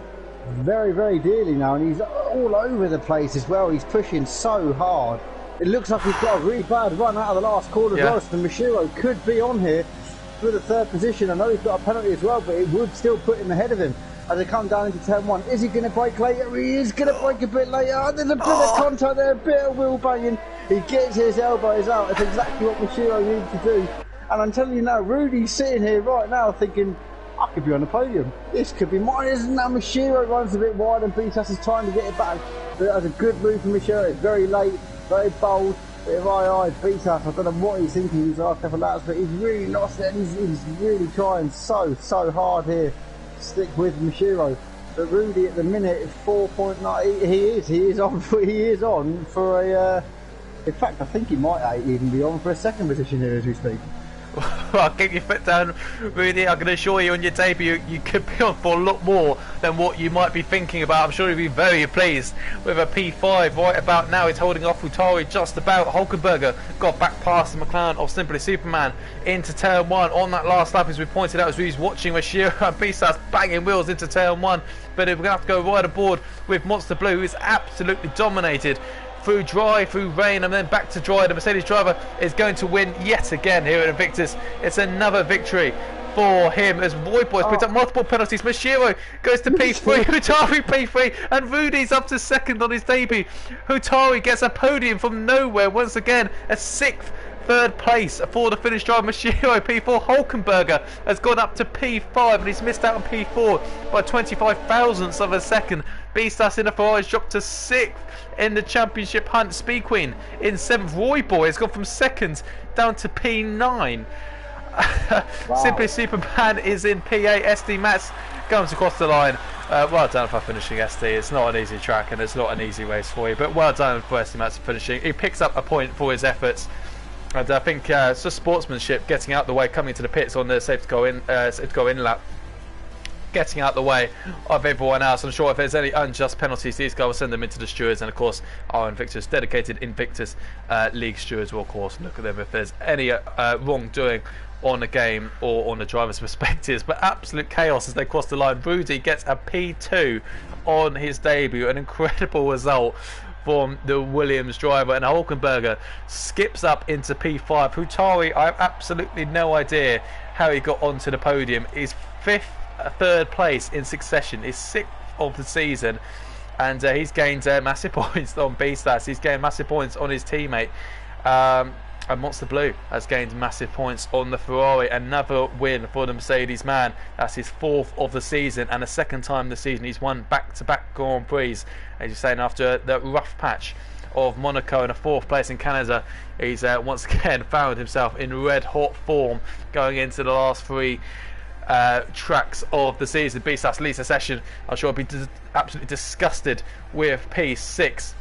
very, very dearly now, and he's all over the place as well. He's pushing so hard. It looks like he's got a really bad run out of the last corner as well, so Mashiro could be on here for the 3rd position. I know he's got a penalty as well, but it would still put him ahead of him as they come down into turn 1. Is he going to brake later? He is going to brake a bit later. There's a bit of contact there, a bit of wheel banging. He gets his elbows out. It's exactly what Mashiro needs to do. And I'm telling you now, Rudy's sitting here right now thinking, I could be on the podium. This could be mine. Isn't that? Mashiro runs a bit wide and Beastas is trying to get it back. But that was a good move from Mashiro. It's very late. Very bold, bit of eye-eyed Beastas. I don't know what he's thinking these last couple of laps, but he's really lost it, and he's really trying so hard here to stick with Mashiro. But Rudy at the minute 4.9. He is on for a. In fact, I think he might even be on for a 2nd position here as we speak. Well, keep your foot down, Rudy. I can assure you, on your debut, you could be on for a lot more than what you might be thinking about. I'm sure you'll be very pleased with a P5 right about now. He's holding off Futari just about. Hulkenberger got back past the McLaren of Simply Superman into turn 1 on that last lap, as we pointed out, as we was watching Mashiro and Bisas banging wheels into turn 1. But we're going to have to go right aboard with Monster Blue, who's absolutely dominated through dry, through rain, and then back to dry. The Mercedes driver is going to win yet again here at Invictus. It's another victory for him as Roy Boys picked up multiple penalties. Mashiro goes to P3, Hutari P3, and Rudy's up to second on his debut. Hutari gets a podium from nowhere once again, a 6th. Third place for the Finnish driver Mashiro. P4 Hulkenberger has gone up to P5 and he's missed out on P4 by 25 thousandths of a second. Bisas in the Ferrari's dropped to 6th in the championship hunt. Speed Queen in 7th. Roy Boy has gone from 2nd down to P9. Wow. Simply Superman is in P8. SD Mats comes across the line. Well done for finishing, SD. It's not an easy track and it's not an easy race for you, but well done for SD Mats finishing. He picks up a point for his efforts. And I think it's just sportsmanship, getting out the way, coming to the pits on the safe to go in lap, getting out the way of everyone else. I'm sure if there's any unjust penalties, these guys will send them into the stewards, and of course our Invictus, dedicated Invictus League stewards will of course look at them if there's any wrongdoing on the game or on the driver's perspectives. But absolute chaos as they cross the line. Rudy gets a P2 on his debut, an incredible result from the Williams driver, and Hulkenberger skips up into P5. Hutari, I have absolutely no idea how he got onto the podium. He's 5th, 3rd place in succession, his 6th of the season, and he's gained massive points on Bisas. He's gained massive points on his teammate. And Monster Blue has gained massive points on the Ferrari. Another win for the Mercedes man. That's his 4th of the season and the 2nd time this season he's won back-to-back Grand Prix. As you're saying, after the rough patch of Monaco and a 4th place in Canada, he's once again found himself in red hot form going into the last 3 tracks of the season. Bisas leads the session. I'm sure he'll be absolutely disgusted with P6.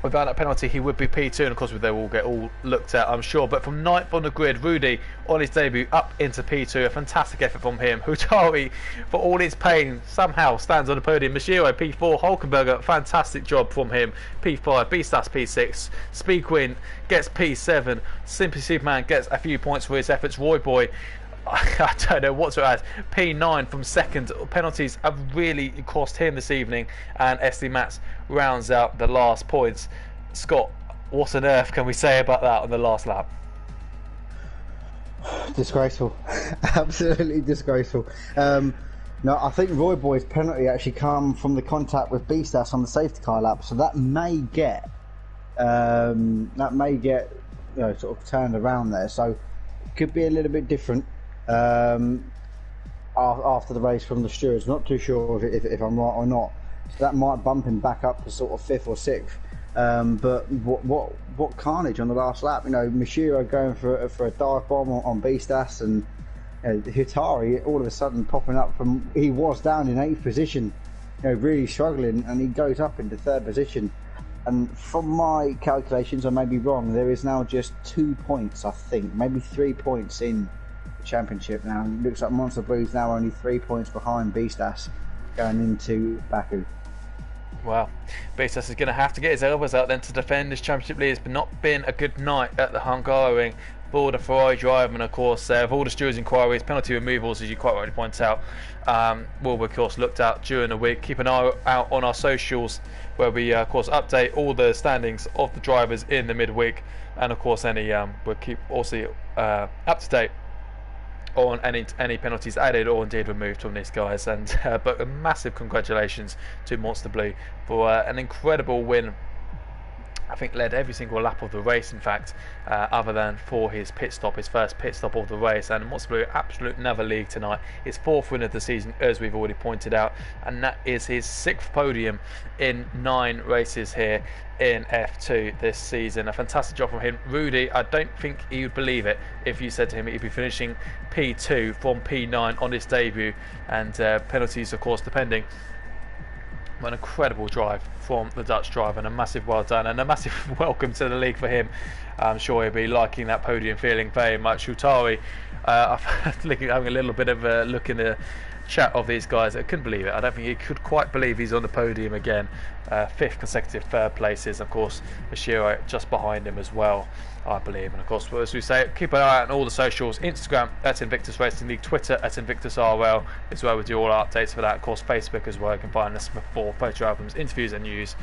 Without that penalty, he would be P2, and of course they will get all looked at, I'm sure. But from 9th on the grid, Rudy on his debut up into P2, a fantastic effort from him. Hutari, for all his pain, somehow stands on the podium. Mashiro P4, Hulkenberger, fantastic job from him. P5, Bisas P6, Speed Queen gets P7, Simply Superman gets a few points for his efforts. Roy Boy, I don't know what to add. P9 from 2nd. Penalties have really cost him this evening, and SD Mats rounds out the last points. Scott, what on earth can we say about that on the last lap? Disgraceful. Absolutely disgraceful. No, I think Roy Boy's penalty actually come from the contact with Bisas on the safety car lap, so that may get sort of turned around there. So it could be a little bit different after the race from the stewards. Not too sure if I'm right or not. So that might bump him back up to sort of 5th or 6th. But what carnage on the last lap! You know, Mashiro going for a dive bomb on Bisas, and Hutari all of a sudden popping up from, he was down in 8th position, you know, really struggling, and he goes up into 3rd position. And from my calculations, I may be wrong, there is now just 2 points, I think, maybe 3 points in the championship now. It looks like Monster Blue's now only 3 points behind Bisas going into Baku. Wow, Bisas is going to have to get his elbows out then to defend this championship lead. It's not been a good night at the Hungarian for the Ferrari driver, and of course of all the stewards' inquiries, penalty removals, as you quite rightly point out, will be of course looked at during the week. Keep an eye out on our socials, where we of course update all the standings of the drivers in the midweek, and of course we'll keep also up to date on any penalties added or indeed removed from these guys. And but a massive congratulations to Monster Blue for an incredible win. I think led every single lap of the race, in fact, other than for his pit stop, his first pit stop of the race. And Monster Blue, absolute another league tonight. His 4th win of the season, as we've already pointed out, and that is his 6th podium in 9 races here in F2 this season. A fantastic job from him. Rudy, I don't think he would believe it if you said to him he'd be finishing P2 from P9 on his debut, and penalties of course depending An incredible drive from the Dutch driver, and a massive well done and a massive welcome to the league for him. I'm sure he'll be liking that podium feeling very much. Utari, having a little bit of a look in the chat of these guys. I couldn't believe it. I don't think he could quite believe he's on the podium again. 5th consecutive third places. Of course, Bashiro just behind him as well, I believe. And of course, as we say, keep an eye on all the socials. Instagram at Invictus Racing League, Twitter at Invictus RL is where we do all our updates for that. Of course, Facebook as well. You can find us for photo albums, interviews and news.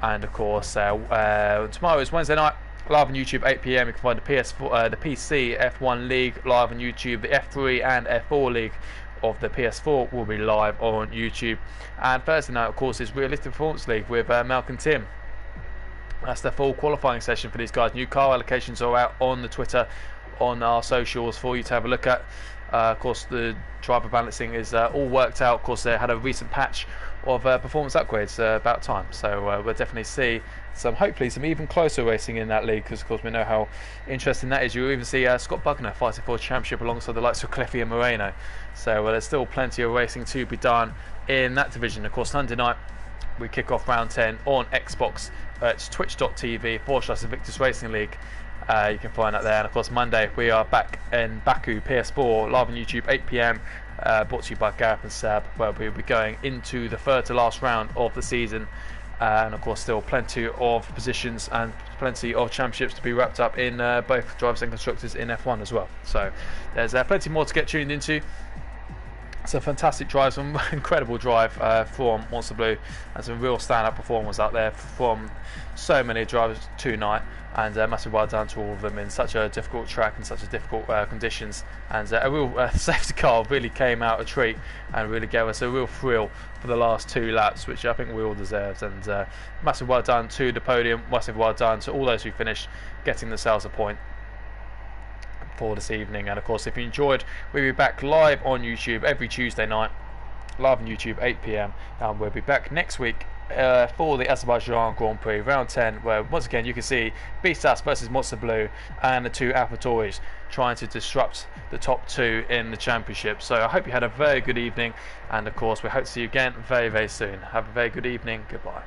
And of course, tomorrow is Wednesday night. Live on YouTube 8 PM. You can find the PS4, the PC F1 League live on YouTube. The F3 and F4 League of the PS4 will be live on YouTube. And Thursday night, of course, is Realistic Performance League with Malc and Tim. That's the full qualifying session for these guys. New car allocations are out on the Twitter, on our socials for you to have a look at. Of course, the driver balancing is all worked out. Of course, they had a recent patch of performance upgrades about time. So we'll definitely see hopefully some even closer racing in that league, because of course we know how interesting that is. You'll even see Scott Bugner fighting for a championship alongside the likes of Cleffy and Moreno. So there's still plenty of racing to be done in that division. Of course, Sunday night we kick off round 10 on Xbox. It's twitch.tv/Invictus Racing League. You can find that there. And of course, Monday we are back in Baku PS4 live on YouTube 8 PM. Brought to you by Gareth and Sab, where we'll be going into the third to last round of the season. And of course, still plenty of positions and plenty of championships to be wrapped up in both drivers and constructors in F1 as well. So there's plenty more to get tuned into. It's a fantastic drive, some incredible drive from Monster Blue, and some real stand-up performers out there from so many drivers tonight. And massive well done to all of them in such a difficult track and such a difficult conditions. And a real safety car really came out a treat and really gave us a real thrill for the last 2 laps, which I think we all deserved. And massive well done to the podium, massive well done to all those who finished, getting themselves a point for this evening. And of course, if you enjoyed, we'll be back live on YouTube every Tuesday night, live on YouTube 8 PM, and we'll be back next week for the Azerbaijan Grand Prix round 10, where once again you can see Beastas versus Monster Blue and the 2 AlphaTauris trying to disrupt the top 2 in the championship. So I hope you had a very good evening, and of course we hope to see you again very soon. Have a very good evening. Goodbye.